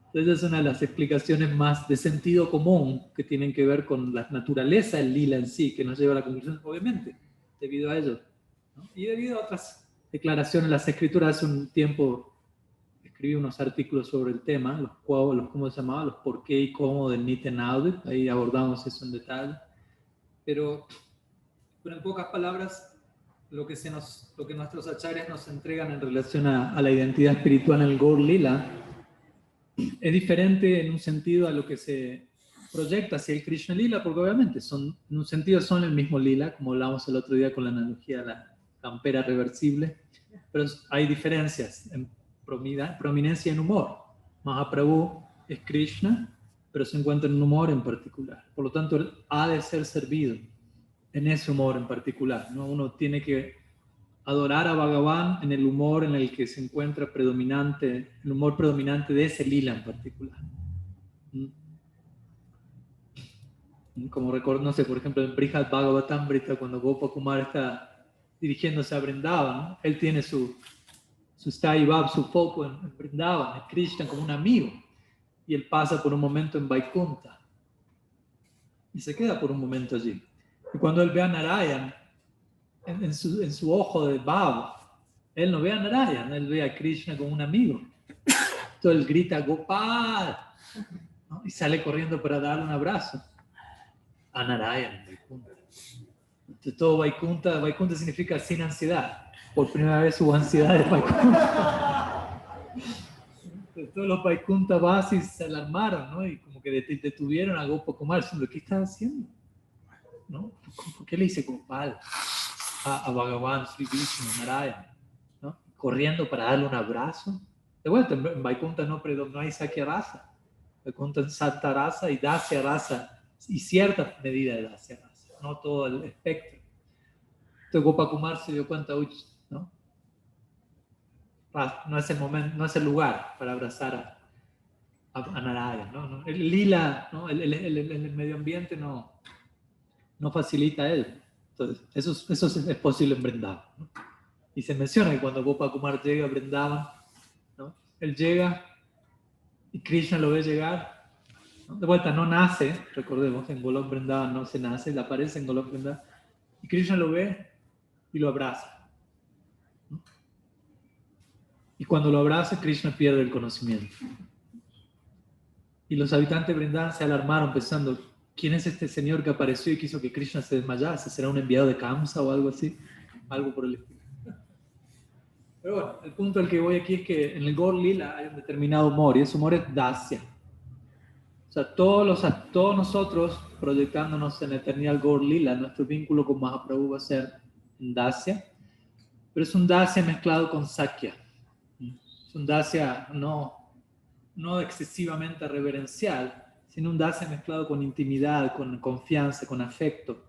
Entonces es una de las explicaciones más de sentido común que tienen que ver con la naturaleza del lila en sí, que nos lleva a la conclusión, obviamente, debido a ello, ¿no? Y debido a otras declaraciones, las escrituras hace un tiempo escribí unos artículos sobre el tema, los ¿cómo se llamaba? Los por qué y cómo del Nitya Navadvip, ahí abordamos eso en detalle, pero en pocas palabras, lo que nuestros acharyas nos entregan en relación a la identidad espiritual en el Gaur Lila es diferente en un sentido a lo que se proyecta hacia el Krishna Lila, porque obviamente en un sentido son el mismo Lila, como hablamos el otro día con la analogía de la campera reversible, pero hay diferencias en prominencia en humor. Mahaprabhu es Krishna, pero se encuentra en un humor en particular. Por lo tanto, él ha de ser servido en ese humor en particular, ¿no? Uno tiene que adorar a Bhagavan en el humor en el que se encuentra predominante, el humor predominante de ese lila en particular. Como recuerdo, no sé, por ejemplo, en Brihad Bhagavatamrita, cuando Gopakumar está dirigiéndose a Vrindavan, ¿no?, él tiene su Sthai Bhav, su foco en Vrindavan, en Krishna como un amigo, y él pasa por un momento en Vaikunta y se queda por un momento allí. Y cuando él ve a Narayan en su ojo de Bhav, él no ve a Narayan, él ve a Krishna como un amigo. Entonces él grita Gopal, ¿no?, y sale corriendo para darle un abrazo a Narayan. Entonces todo Vaikunta significa sin ansiedad. Por primera vez hubo ansiedad de Vaikunta. Entonces todos los Vaikunta Vasis se alarmaron, ¿no?, y como que detuvieron a Gopakumar diciendo, ¿qué estás haciendo? ¿No? ¿Por qué le dice Gopal a Bhagavan, Sri Vishnu, Narayan, ¿no?, corriendo para darle un abrazo? De vuelta, en Vaikunta no hay Sakya Rasa. Vaikunta es Satta Rasa y Dasya Rasa, y cierta medida de Dasya Rasa, no todo el espectro. Entonces Gopakumar se dio cuenta, uy, ¿no?, no es el momento, no es el lugar para abrazar a Narayan, ¿no? El lila, ¿no?, el medio ambiente no facilita él. Entonces, eso es posible en Vrindavan, ¿no? Y se menciona que cuando Gopakumar llega a Vrindavan, ¿no?, él llega y Krishna lo ve llegar, ¿no? De vuelta, no nace, recordemos, en Golok Vrindavan no se nace, él aparece en Golok Vrindavan, y Krishna lo ve y lo abraza, ¿no? Y cuando lo abraza, Krishna pierde el conocimiento. Y los habitantes de Vrindavan se alarmaron pensando, ¿quién es este señor que apareció y quiso que Krishna se desmayase? ¿Será un enviado de Kamsa o algo así? Algo por el estilo. Pero bueno, el punto al que voy aquí es que en el Gaur Lila hay un determinado humor, y ese humor es Dasya. O sea, todos nosotros, proyectándonos en la eternidad Gaur Lila, nuestro vínculo con Mahaprabhu va a ser Dasya, pero es un Dasya mezclado con Sakya. Es un Dasya no excesivamente reverencial, sino un Dasya mezclado con intimidad, con confianza, con afecto,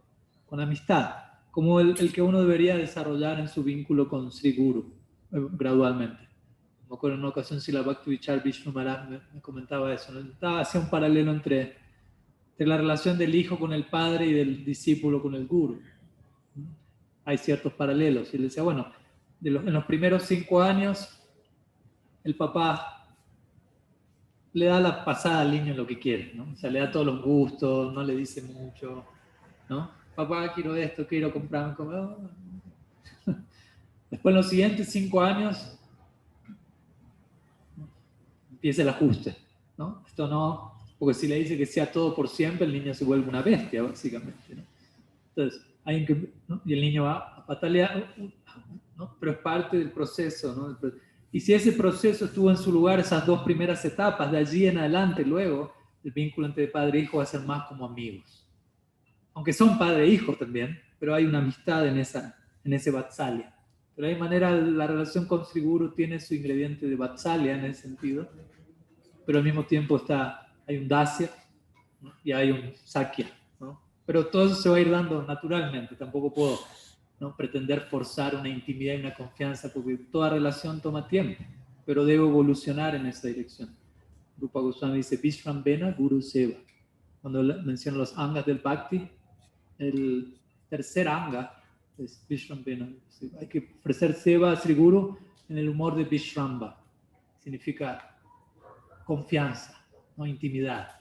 con amistad, como el que uno debería desarrollar en su vínculo con Sri Guru, gradualmente. Me acuerdo en una ocasión Srila Bhakti-Vichar Vishnu Maharaj me comentaba eso, ¿no? Estaba haciendo un paralelo entre la relación del hijo con el padre y del discípulo con el guru. Hay ciertos paralelos. Y él decía, bueno, en los primeros 5 años, el papá le da la pasada al niño en lo que quiere, ¿no? O sea, le da todos los gustos, no le dice mucho, ¿no? Papá, quiero esto, quiero comprarme comida. Después, en los siguientes 5 años, empieza el ajuste, ¿no? Esto no, porque si le dice que sea todo por siempre, el niño se vuelve una bestia, básicamente, ¿no? Entonces, ¿no? Y el niño va a patalear, ¿no? Pero es parte del proceso, ¿no? Y si ese proceso estuvo en su lugar, esas 2 primeras etapas, de allí en adelante, luego, el vínculo entre padre e hijo va a ser más como amigos. Aunque son padre e hijo también, pero hay una amistad en ese vatsalya. Pero de manera, la relación con Sri Guru tiene su ingrediente de vatsalya en ese sentido, pero al mismo tiempo hay un dasya, ¿no? Y hay un sakya, ¿no? Pero todo eso se va a ir dando naturalmente, tampoco puedo, ¿no?, pretender forzar una intimidad y una confianza, porque toda relación toma tiempo, pero debo evolucionar en esa dirección. Rupa Goswami dice, Vishram Vena Guru Seva. Cuando menciona los angas del Bhakti, el tercer anga es Vishram Vena. Hay que ofrecer Seva a Sri Guru en el humor de Vishramba. Significa confianza, ¿no? Intimidad,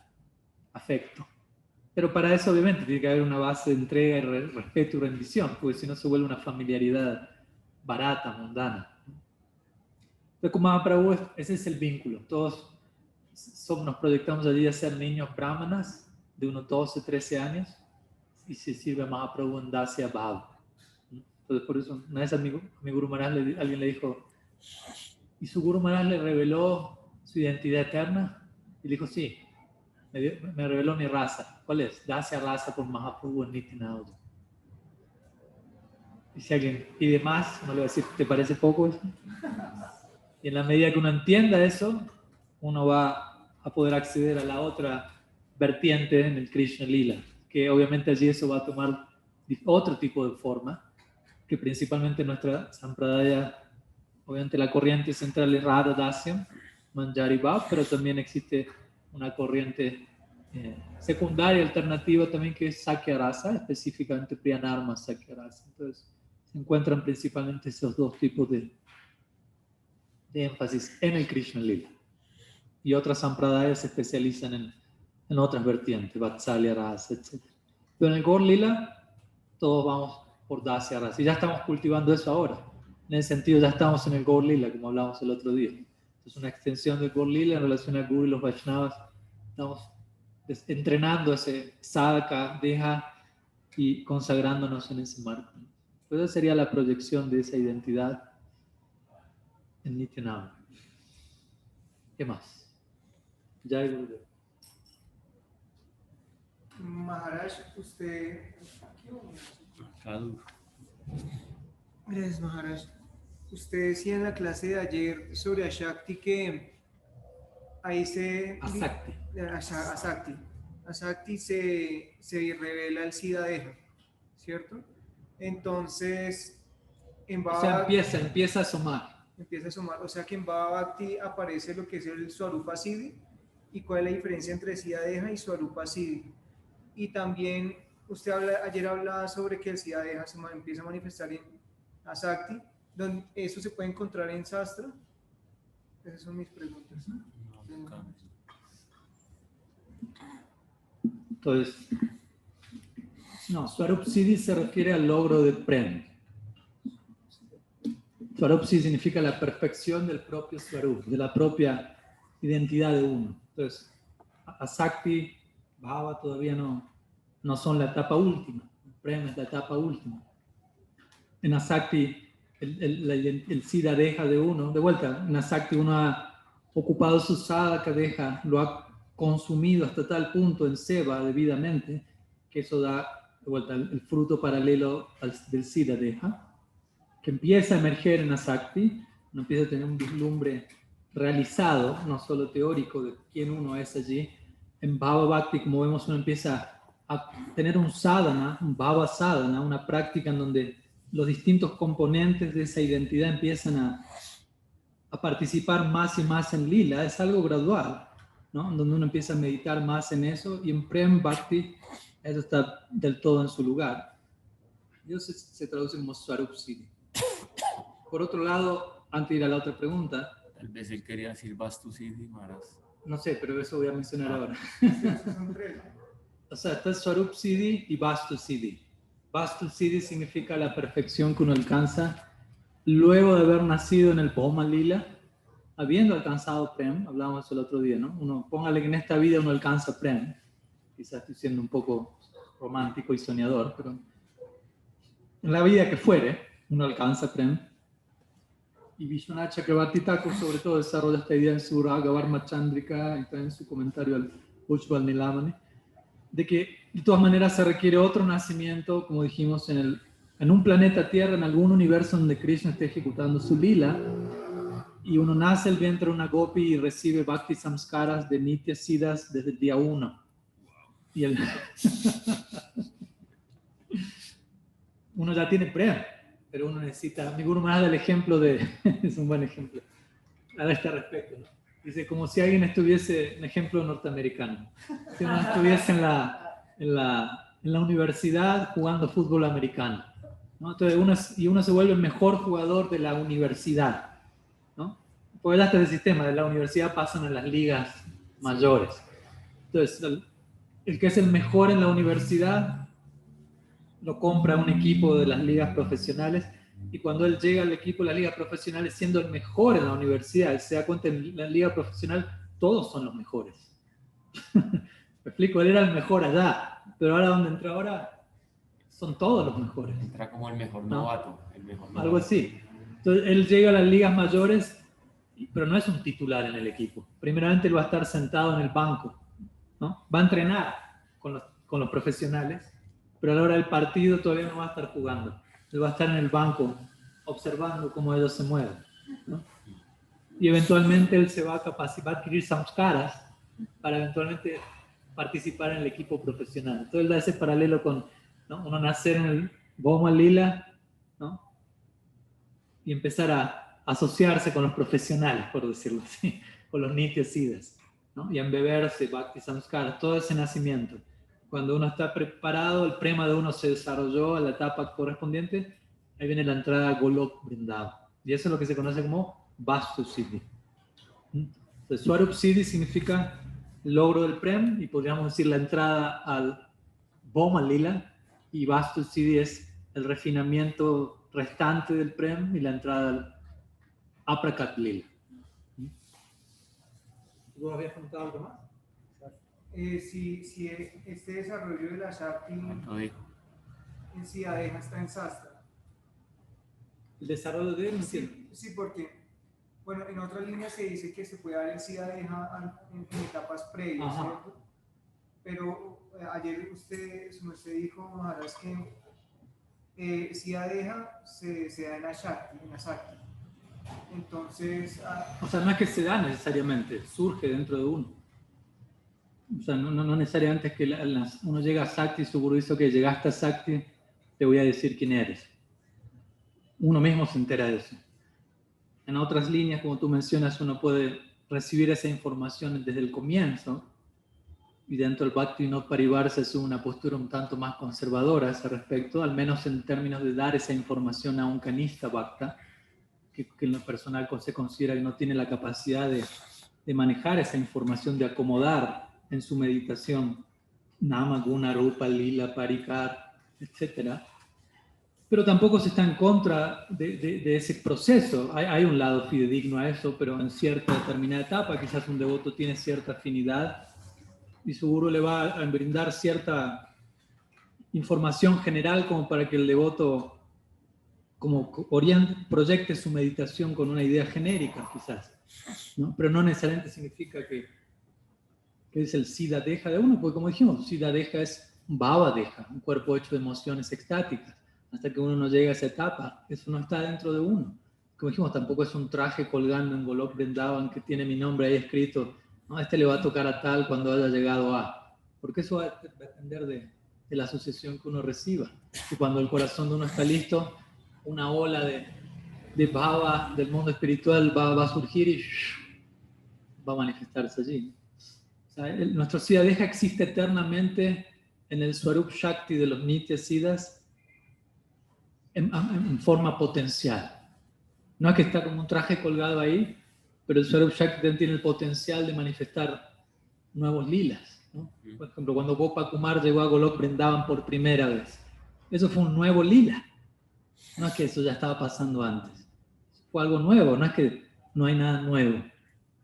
afecto. Pero para eso obviamente tiene que haber una base de entrega y respeto y rendición, porque si no se vuelve una familiaridad barata, mundana. Entonces, como Mahaprabhu, ese es el vínculo. Todos nos proyectamos allí a ser niños brahmanas de unos 12, 13 años y se sirve a Mahaprabhu en Dasya Bhav. Entonces, por eso, una vez a mi Guru Maharaj alguien le dijo, ¿y su Guru Maharaj le reveló su identidad eterna? Y le dijo, sí, me reveló mi raza. ¿Cuál es? Dasya raza por Mahaprabhu en Nityananda. Y si alguien pide más, uno le va a decir, ¿te parece poco eso? Y en la medida que uno entienda eso, uno va a poder acceder a la otra vertiente en el Krishna Lila, que obviamente allí eso va a tomar otro tipo de forma, que principalmente nuestra Sampradaya, obviamente la corriente central es Radha Dasyam, Manjari Bhav, pero también existe una corriente secundaria, alternativa también, que es Sakya Rasa, específicamente Priyanarma Sakya Rasa. Entonces, se encuentran principalmente esos 2 tipos de énfasis en el Krishna Lila. Y otras sampradayas se especializan en otras vertientes, Vatsalya Rasa, etc. Pero en el Gaur Lila, todos vamos por Dasya Rasa. Y ya estamos cultivando eso ahora. En ese sentido, ya estamos en el Gaur Lila, como hablamos el otro día. Es una extensión del Gaur Lila en relación al Guru y los Vaishnavas. Estamos entrenando ese sadhaka, deja, y consagrándonos en ese marco. Pues esa sería la proyección de esa identidad en Nityananda. ¿Qué más? Jai Gurudev. Maharaj, usted... Gracias, Maharaj. Usted decía en la clase de ayer sobre Ashakti que ahí se... Asakti se revela el Siddhadeha, ¿cierto? Entonces, en Bhava, o sea, empieza a sumar. Empieza a sumar, o sea que en Bhava Bhakti aparece lo que es el Swarupa Siddhi. ¿Y cuál es la diferencia entre Siddhadeha y Swarupa Siddhi? Y también usted ayer hablaba sobre que el Siddhadeha se empieza a manifestar en Asakti, donde eso se puede encontrar en Sastra. Esas son mis preguntas. Entonces, no, Swarup Siddhi se refiere al logro de Prem. Swarup Siddhi significa la perfección del propio Swarup, de la propia identidad de uno. Entonces, Asakti, Bhava todavía no son la etapa última. Prem es la etapa última. En Asakti, el Siddha deja de uno. De vuelta, en Asakti uno ha ocupado su sadhaka deja, lo ha consumido hasta tal punto en seva debidamente, que eso da de vuelta el fruto paralelo del Siddha deja, que empieza a emerger en Asakti, uno empieza a tener un vislumbre realizado, no solo teórico, de quién uno es allí. En Bhava Bhakti, como vemos, uno empieza a tener un sadhana, un Bhava sadhana, una práctica en donde los distintos componentes de esa identidad empiezan a participar más y más en lila. Es algo gradual, ¿no? Donde uno empieza a meditar más en eso, y en Prem Bhakti eso está del todo en su lugar. Y eso se traduce como Swarup Siddhi. Por otro lado, antes de ir a la otra pregunta, Tal vez él quería decir Vastu Siddhi, Maharaj. no sé, pero eso voy a mencionar ahora. Son tres. O sea, está Swarup Siddhi y Vastu Siddhi. Vastu Siddhi significa la perfección que uno alcanza luego de haber nacido en el Bhoma Lila, habiendo alcanzado Prem. Hablábamos el otro día, ¿no? Uno, póngale que en esta vida uno alcanza Prem. Quizás estoy siendo un poco romántico y soñador, pero en la vida que fuere, uno alcanza Prem. Y Vishwanath Chakravarti Thakur sobre todo desarrolla esta idea en su Raga Varma Chandrika y también en su comentario al Ujjval Nilamani, de que de todas maneras se requiere otro nacimiento, como dijimos, en un planeta Tierra, en algún universo donde Krishna esté ejecutando su lila, y uno nace el vientre de una gopi y recibe bhakti samskaras de nitya siddhas desde el día 1. Y uno ya tiene Prem, pero uno necesita. Mi Guru Maharaj da el ejemplo de, es un buen ejemplo a este respecto, ¿no? Dice, como si alguien estuviese, un ejemplo norteamericano, si uno estuviese en la universidad jugando fútbol americano, ¿no? Entonces uno se vuelve el mejor jugador de la universidad, ¿no? Porque ya está el sistema, de la universidad pasan a las ligas mayores. Entonces, el que es el mejor en la universidad lo compra un equipo de las ligas profesionales, y cuando él llega al equipo de las ligas profesionales siendo el mejor en la universidad, él se da cuenta en la liga profesional todos son los mejores. Me explico, él era el mejor allá, pero ahora donde entra ahora son todos los mejores. Entra como el mejor ¿No? novato. El mejor novato. Algo así. Entonces él llega a las ligas mayores, pero no es un titular en el equipo. Primeramente él va a estar sentado en el banco, ¿no? Va a entrenar con los profesionales, pero a la hora del partido todavía no va a estar jugando. Él va a estar en el banco observando cómo ellos se mueven, ¿no? Y eventualmente él se va a capacitar, va a adquirir samskaras para eventualmente participar en el equipo profesional. Entonces él da ese paralelo con, ¿no? Uno nacer en el Bhoma Lila, ¿no? Y empezar a asociarse con los profesionales, por decirlo así, con los nitya siddhas, ¿no? Y a embeberse bhakti samskaras, todo ese nacimiento. Cuando uno está preparado, el prema de uno se desarrolló a la etapa correspondiente, ahí viene la entrada a Golok Vrindavan. Y eso es lo que se conoce como Vastu Siddhi. Entonces, Swarup Siddhi significa el logro del Prem, y podríamos decir la entrada al Bhoma Lila, y Vastu Siddhi es el refinamiento restante del Prem y la entrada al Aprakat Lila. ¿Tú habías preguntado algo más? Si este desarrollo de la Shakti ¿Cuánto dijo? en Siddhadeha está en Sastra. El desarrollo de él, Sí, porque, bueno, en otras líneas se dice que se puede dar el Siddhadeha en etapas previas, ¿cierto? Pero ayer su merced dijo, Maharaj, que Siddhadeha se da en la Shakti, en la Shakti. Entonces... o sea, no es que se da necesariamente, surge dentro de uno. O sea, no necesariamente es que uno llega a Sakti y su gurú dice, ok, llegaste a Sakti, te voy a decir quién eres. Uno mismo se entera de eso. En otras líneas, como tú mencionas, uno puede recibir esa información desde el comienzo, y dentro del Bhakti Vinod Parivar se asume una postura un tanto más conservadora a ese respecto, al menos en términos de dar esa información a un kanista bhakta, que en lo personal se considera que no tiene la capacidad de manejar esa información, de acomodar en su meditación Nama, Guna, Rupa, Lila, Parikar, etc. Pero tampoco se está en contra de ese proceso. Hay un lado fidedigno a eso, pero en cierta determinada etapa quizás un devoto tiene cierta afinidad y su gurú le va a brindar cierta información general como para que el devoto proyecte su meditación con una idea genérica, quizás, ¿no? Pero no necesariamente significa que es el Siddha Deha de uno, porque como dijimos, Siddha Deha es un Bhava Deha, un cuerpo hecho de emociones extáticas. Hasta que uno no llega a esa etapa, eso no está dentro de uno. Como dijimos, tampoco es un traje colgando en Golok Vrindavan que tiene mi nombre ahí escrito, ¿no? Este le va a tocar a tal cuando haya llegado a. Porque eso va a depender de la asociación que uno reciba. Y cuando el corazón de uno está listo, una ola de bhava del mundo espiritual va a surgir y va a manifestarse allí. O sea, nuestro Siddha Deha existe eternamente en el Swarup Shakti de los Nitya Siddhas en forma potencial. No es que está como un traje colgado ahí, pero el Swarup Shakti tiene el potencial de manifestar nuevos lilas, ¿no? Por ejemplo, cuando Gopakumar llegó a Golok Vrindavan por primera vez, eso fue un nuevo lila. No es que eso ya estaba pasando antes. Fue algo nuevo, no es que no hay nada nuevo.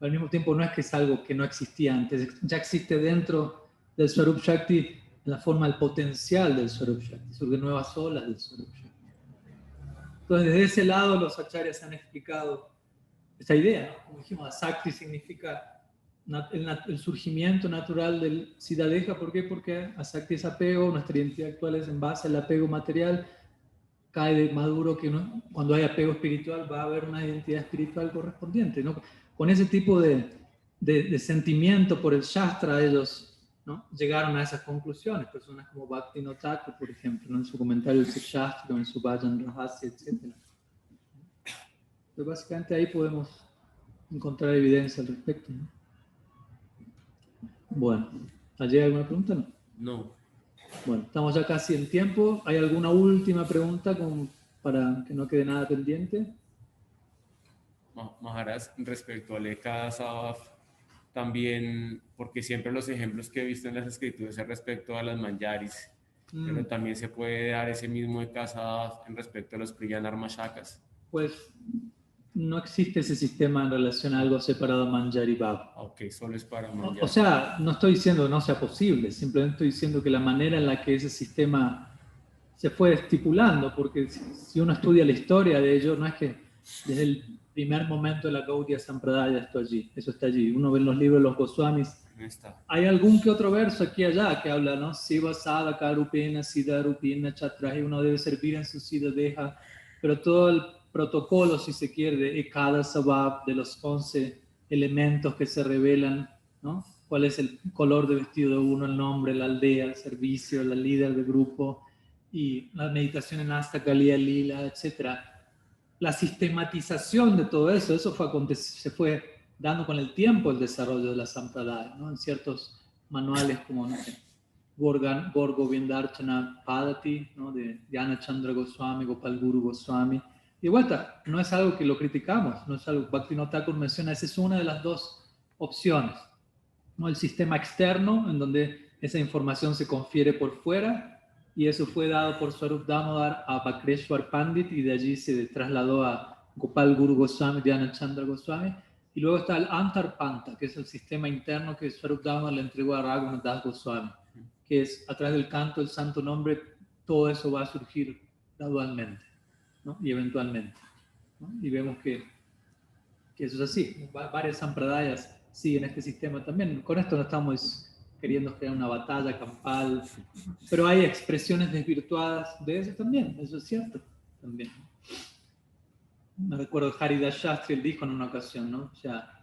Al mismo tiempo no es que es algo que no existía antes, ya existe dentro del Swarup Shakti en la forma del potencial del Swarup Shakti, sobre nuevas olas del Swarup Shakti. Entonces, desde ese lado los acharyas han explicado esta idea, ¿no? Como dijimos, Asakti significa el surgimiento natural del Siddha Deha. ¿Por qué? Porque Asakti es apego, nuestra identidad actual es en base al apego material. Cae de maduro que cuando hay apego espiritual va a haber una identidad espiritual correspondiente, ¿no? Con ese tipo de sentimiento por el Shastra, ellos, ¿no?, llegaron a esas conclusiones. Personas como Bhaktivinoda Thakur, por ejemplo, ¿no?, en su comentario del Shastra, en su Bhajan Rahasya, etc. Entonces, básicamente ahí podemos encontrar evidencia al respecto, ¿no? Bueno, ¿allí hay alguna pregunta? No. No. Bueno, estamos ya casi en tiempo. ¿Hay alguna última pregunta para que no quede nada pendiente? Maharaj, respecto al Ekada Sabaf, también, porque siempre los ejemplos que he visto en las escrituras es respecto a las manjaris, pero también se puede dar ese mismo Ekada Sabaf en respecto a los Priyanarmashakas. Pues no existe ese sistema en relación a algo separado de Manjari Bhav. Ok, solo es para manjari. O sea, no estoy diciendo que no sea posible, simplemente estoy diciendo que la manera en la que ese sistema se fue estipulando, porque si uno estudia la historia de ello, no es que desde el primer momento de la Gaudiya Sampradaya eso está allí. Uno ve en los libros de los Goswamis, No está. hay algún que otro verso aquí y allá que habla, ¿no? Siva sadaka rupena, siddha rupena chatrahi, uno debe servir en su siddha deja, pero todo el protocolo, si se quiere, de Ekada Sabab, de los 11 elementos que se revelan, ¿no? Cuál es el color de vestido de uno, el nombre, la aldea, el servicio, la líder del grupo, y la meditación en Asta Kaliya Lila, etc. La sistematización de todo eso, se fue dando con el tiempo el desarrollo de la Sampradaya, ¿no? En ciertos manuales como, no sé, Gaur Govindarchana Padati, ¿no?, de Yana Chandra Goswami, Gopal Guru Goswami. Y de vuelta, no es algo que lo criticamos, no es algo que Bhaktivinoda Thakur menciona, esa es una de las dos opciones, ¿no? El sistema externo, en donde esa información se confiere por fuera, y eso fue dado por Swarup Damodar a Bhakreshwar Pandit, y de allí se trasladó a Gopal Guru Goswami, Dhyana Chandra Goswami. Y luego está el Antar Panta, que es el sistema interno que Swarup Damodar le entregó a Raghunath Das Goswami, que es a través del canto del santo nombre, todo eso va a surgir gradualmente, ¿no?, y eventualmente, ¿no? Y vemos que eso es así. Varias sampradayas siguen este sistema también. Con esto no estamos queriendo crear una batalla campal, pero hay expresiones desvirtuadas de eso también, eso es cierto también. Me recuerdo Haridas Shastri, él dijo en una ocasión, ¿no? O sea,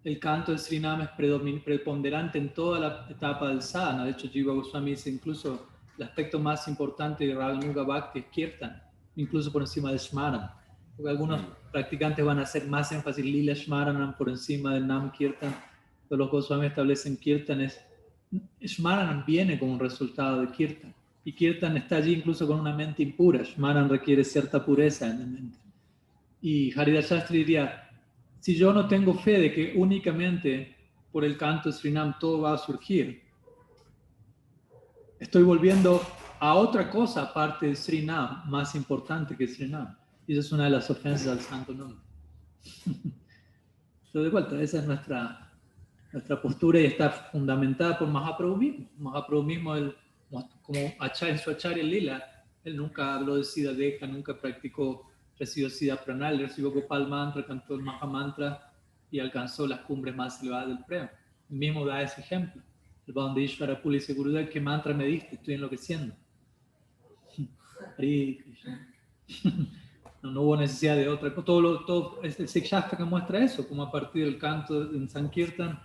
el canto del Srinam es preponderante en toda la etapa del sadhana. De hecho, Jiva Goswami dice incluso el aspecto más importante de Raganuga Bhakti es Kirtan, incluso por encima de Shmaran. Porque algunos practicantes van a hacer más énfasis Lila Shmaranam por encima del Nam Kirtan, pero los Goswami establecen Kirtan Shmaranam viene como un resultado de Kirtan, y Kirtan está allí incluso con una mente impura. Shmaran requiere cierta pureza en la mente. Y Haridas Shastri diría, si yo no tengo fe de que únicamente por el canto de Srinam todo va a surgir, estoy volviendo a otra cosa aparte de Srinam, más importante que Srinam. Y esa es una de las ofensas al santo nombre. Pero de vuelta, esa es nuestra nuestra postura y está fundamentada por Mahaprabhu mismo. Mahaprabhu mismo, él, como en su Acharya Lila, él nunca habló de Siddha Deha, nunca practicó, recibió Siddha Pranal, recibió Gopal Mantra, cantó el Mahamantra y alcanzó las cumbres más elevadas del Prema. Él mismo da ese ejemplo. El Bhavan Puli dice, Gurudev, ¿qué mantra me diste? Estoy enloqueciendo. Hare Krishna. No hubo necesidad de otra cosa. Todo el Sikshastra que muestra eso, como a partir del canto en Sankirtan,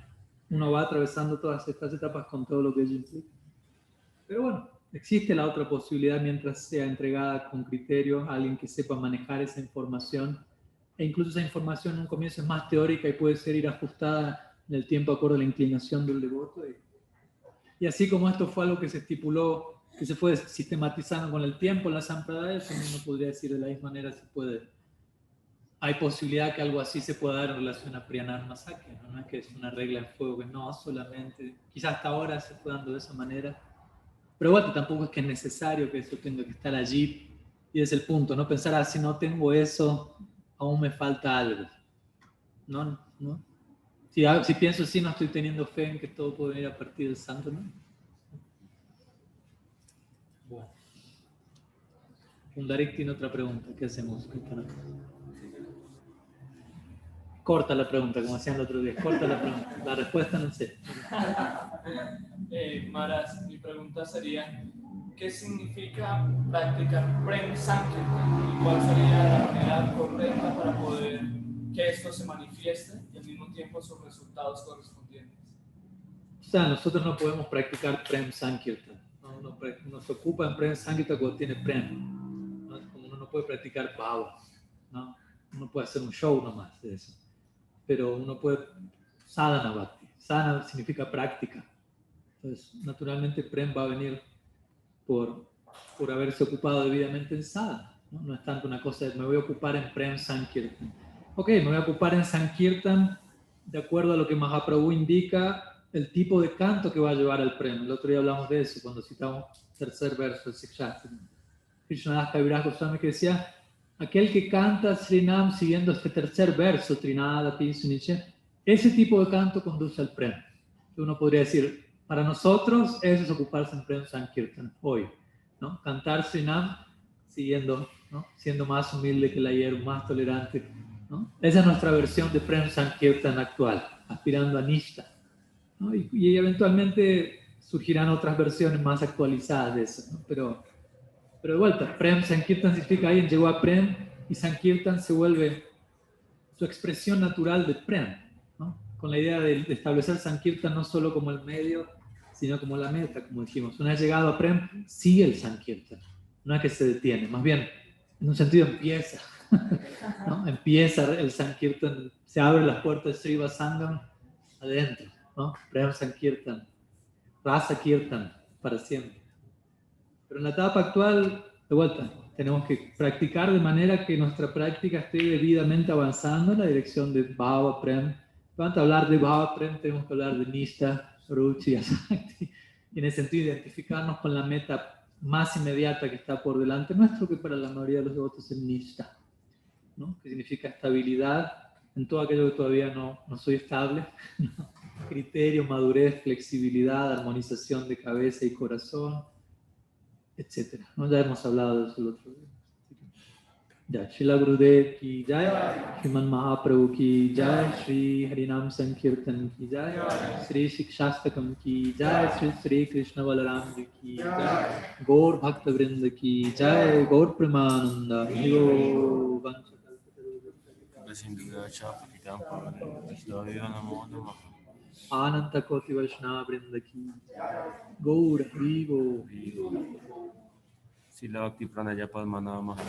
uno va atravesando todas estas etapas con todo lo que ello implica. Pero bueno, existe la otra posibilidad mientras sea entregada con criterio a alguien que sepa manejar esa información. E incluso esa información en un comienzo es más teórica y puede ser ir ajustada en el tiempo acorde a la inclinación del devoto. Y así como esto fue algo que se estipuló, que se fue sistematizando con el tiempo en la Sampradaya, también uno podría decir de la misma manera se puede. Hay posibilidad que algo así se pueda dar en relación a Priyanarma Sakya, ¿no? No es que es una regla de fuego, que no, solamente, quizás hasta ahora se fue dando de esa manera, pero bueno, tampoco es que es necesario que eso tenga que estar allí, y es el punto, no pensar, si no tengo eso, aún me falta algo, ¿no? Si pienso así, no estoy teniendo fe en que todo puede venir a partir del santo, ¿no? Bueno. Pundarik tiene otra pregunta. ¿Qué hacemos? Corta la pregunta, como hacían el otro día. Corta la pregunta. La respuesta no sé. Maras, mi pregunta sería, ¿qué significa practicar Prem Sankirtan? ¿Y cuál sería la manera correcta para poder que esto se manifieste y al mismo tiempo sus resultados correspondientes? O sea, nosotros no podemos practicar Prem Sankirtan. Nos ocupa en Prem Sankirtan cuando tiene Prem. ¿No? Como uno no puede practicar Bhava, ¿no? Uno puede hacer un show nomás de eso. Pero uno puede sadhana bhakti. Sadhana significa práctica. Entonces, naturalmente, Prem va a venir por haberse ocupado debidamente en sadhana. No es tanto una cosa de me voy a ocupar en Prem Sankirtan. Ok, me voy a ocupar en Sankirtan de acuerdo a lo que Mahaprabhu indica, el tipo de canto que va a llevar al Prem. El otro día hablamos de eso cuando citamos el tercer verso del Sikshastra. Krishnadas Kaviraj Goswami que decía, aquel que canta Srinam siguiendo este tercer verso, Trinada, Pinsuniche, ese tipo de canto conduce al Prem. Uno podría decir, para nosotros eso es ocuparse en Prem Sankirtan hoy, ¿no? Cantar Srinam siguiendo, ¿no? Siendo más humilde que el ayer, más tolerante, ¿no? Esa es nuestra versión de Prem Sankirtan actual, aspirando a Nishta, ¿no? Y eventualmente surgirán otras versiones más actualizadas de eso, ¿no? Pero de vuelta, Prem Sankirtan significa alguien llegó a Prem y Sankirtan se vuelve su expresión natural de Prem, ¿no? Con la idea de establecer Sankirtan no solo como el medio, sino como la meta, como dijimos. Una vez llegado a Prem, sigue el Sankirtan, no es que se detiene, más bien, en un sentido empieza, ¿no? Empieza el Sankirtan, se abren las puertas de Sriva Sangam adentro, ¿no? Prem Sankirtan, Rasa Kirtan, para siempre. Pero en la etapa actual, de vuelta, tenemos que practicar de manera que nuestra práctica esté debidamente avanzando en la dirección de Bhava Prem. Antes de hablar de Bhava Prem, tenemos que hablar de Nishta, Ruchi, Asakti. Y en ese sentido, identificarnos con la meta más inmediata que está por delante nuestro, que para la mayoría de los devotos es Nishta, ¿no? Que significa estabilidad en todo aquello que todavía no soy estable, ¿no? Criterio, madurez, flexibilidad, armonización de cabeza y corazón, etcétera. ¿No? Ya hemos hablado de eso el otro día. Ya, Srila Gurudev ki jai, Sriman Mahaprabhu ki jai, Sri Harinam Sankirtan ki jai, Sri Sikshastakam ki jai, Sri Krishna Balaram ji ki jai, Gaur Bhakta Vrinda ki jai, Gaur Premananda, Higo Ananta Koti Vaishnava Vrinda ki Gaur Higo Sila Bhakti Pranaya Padmanabha Maharaj.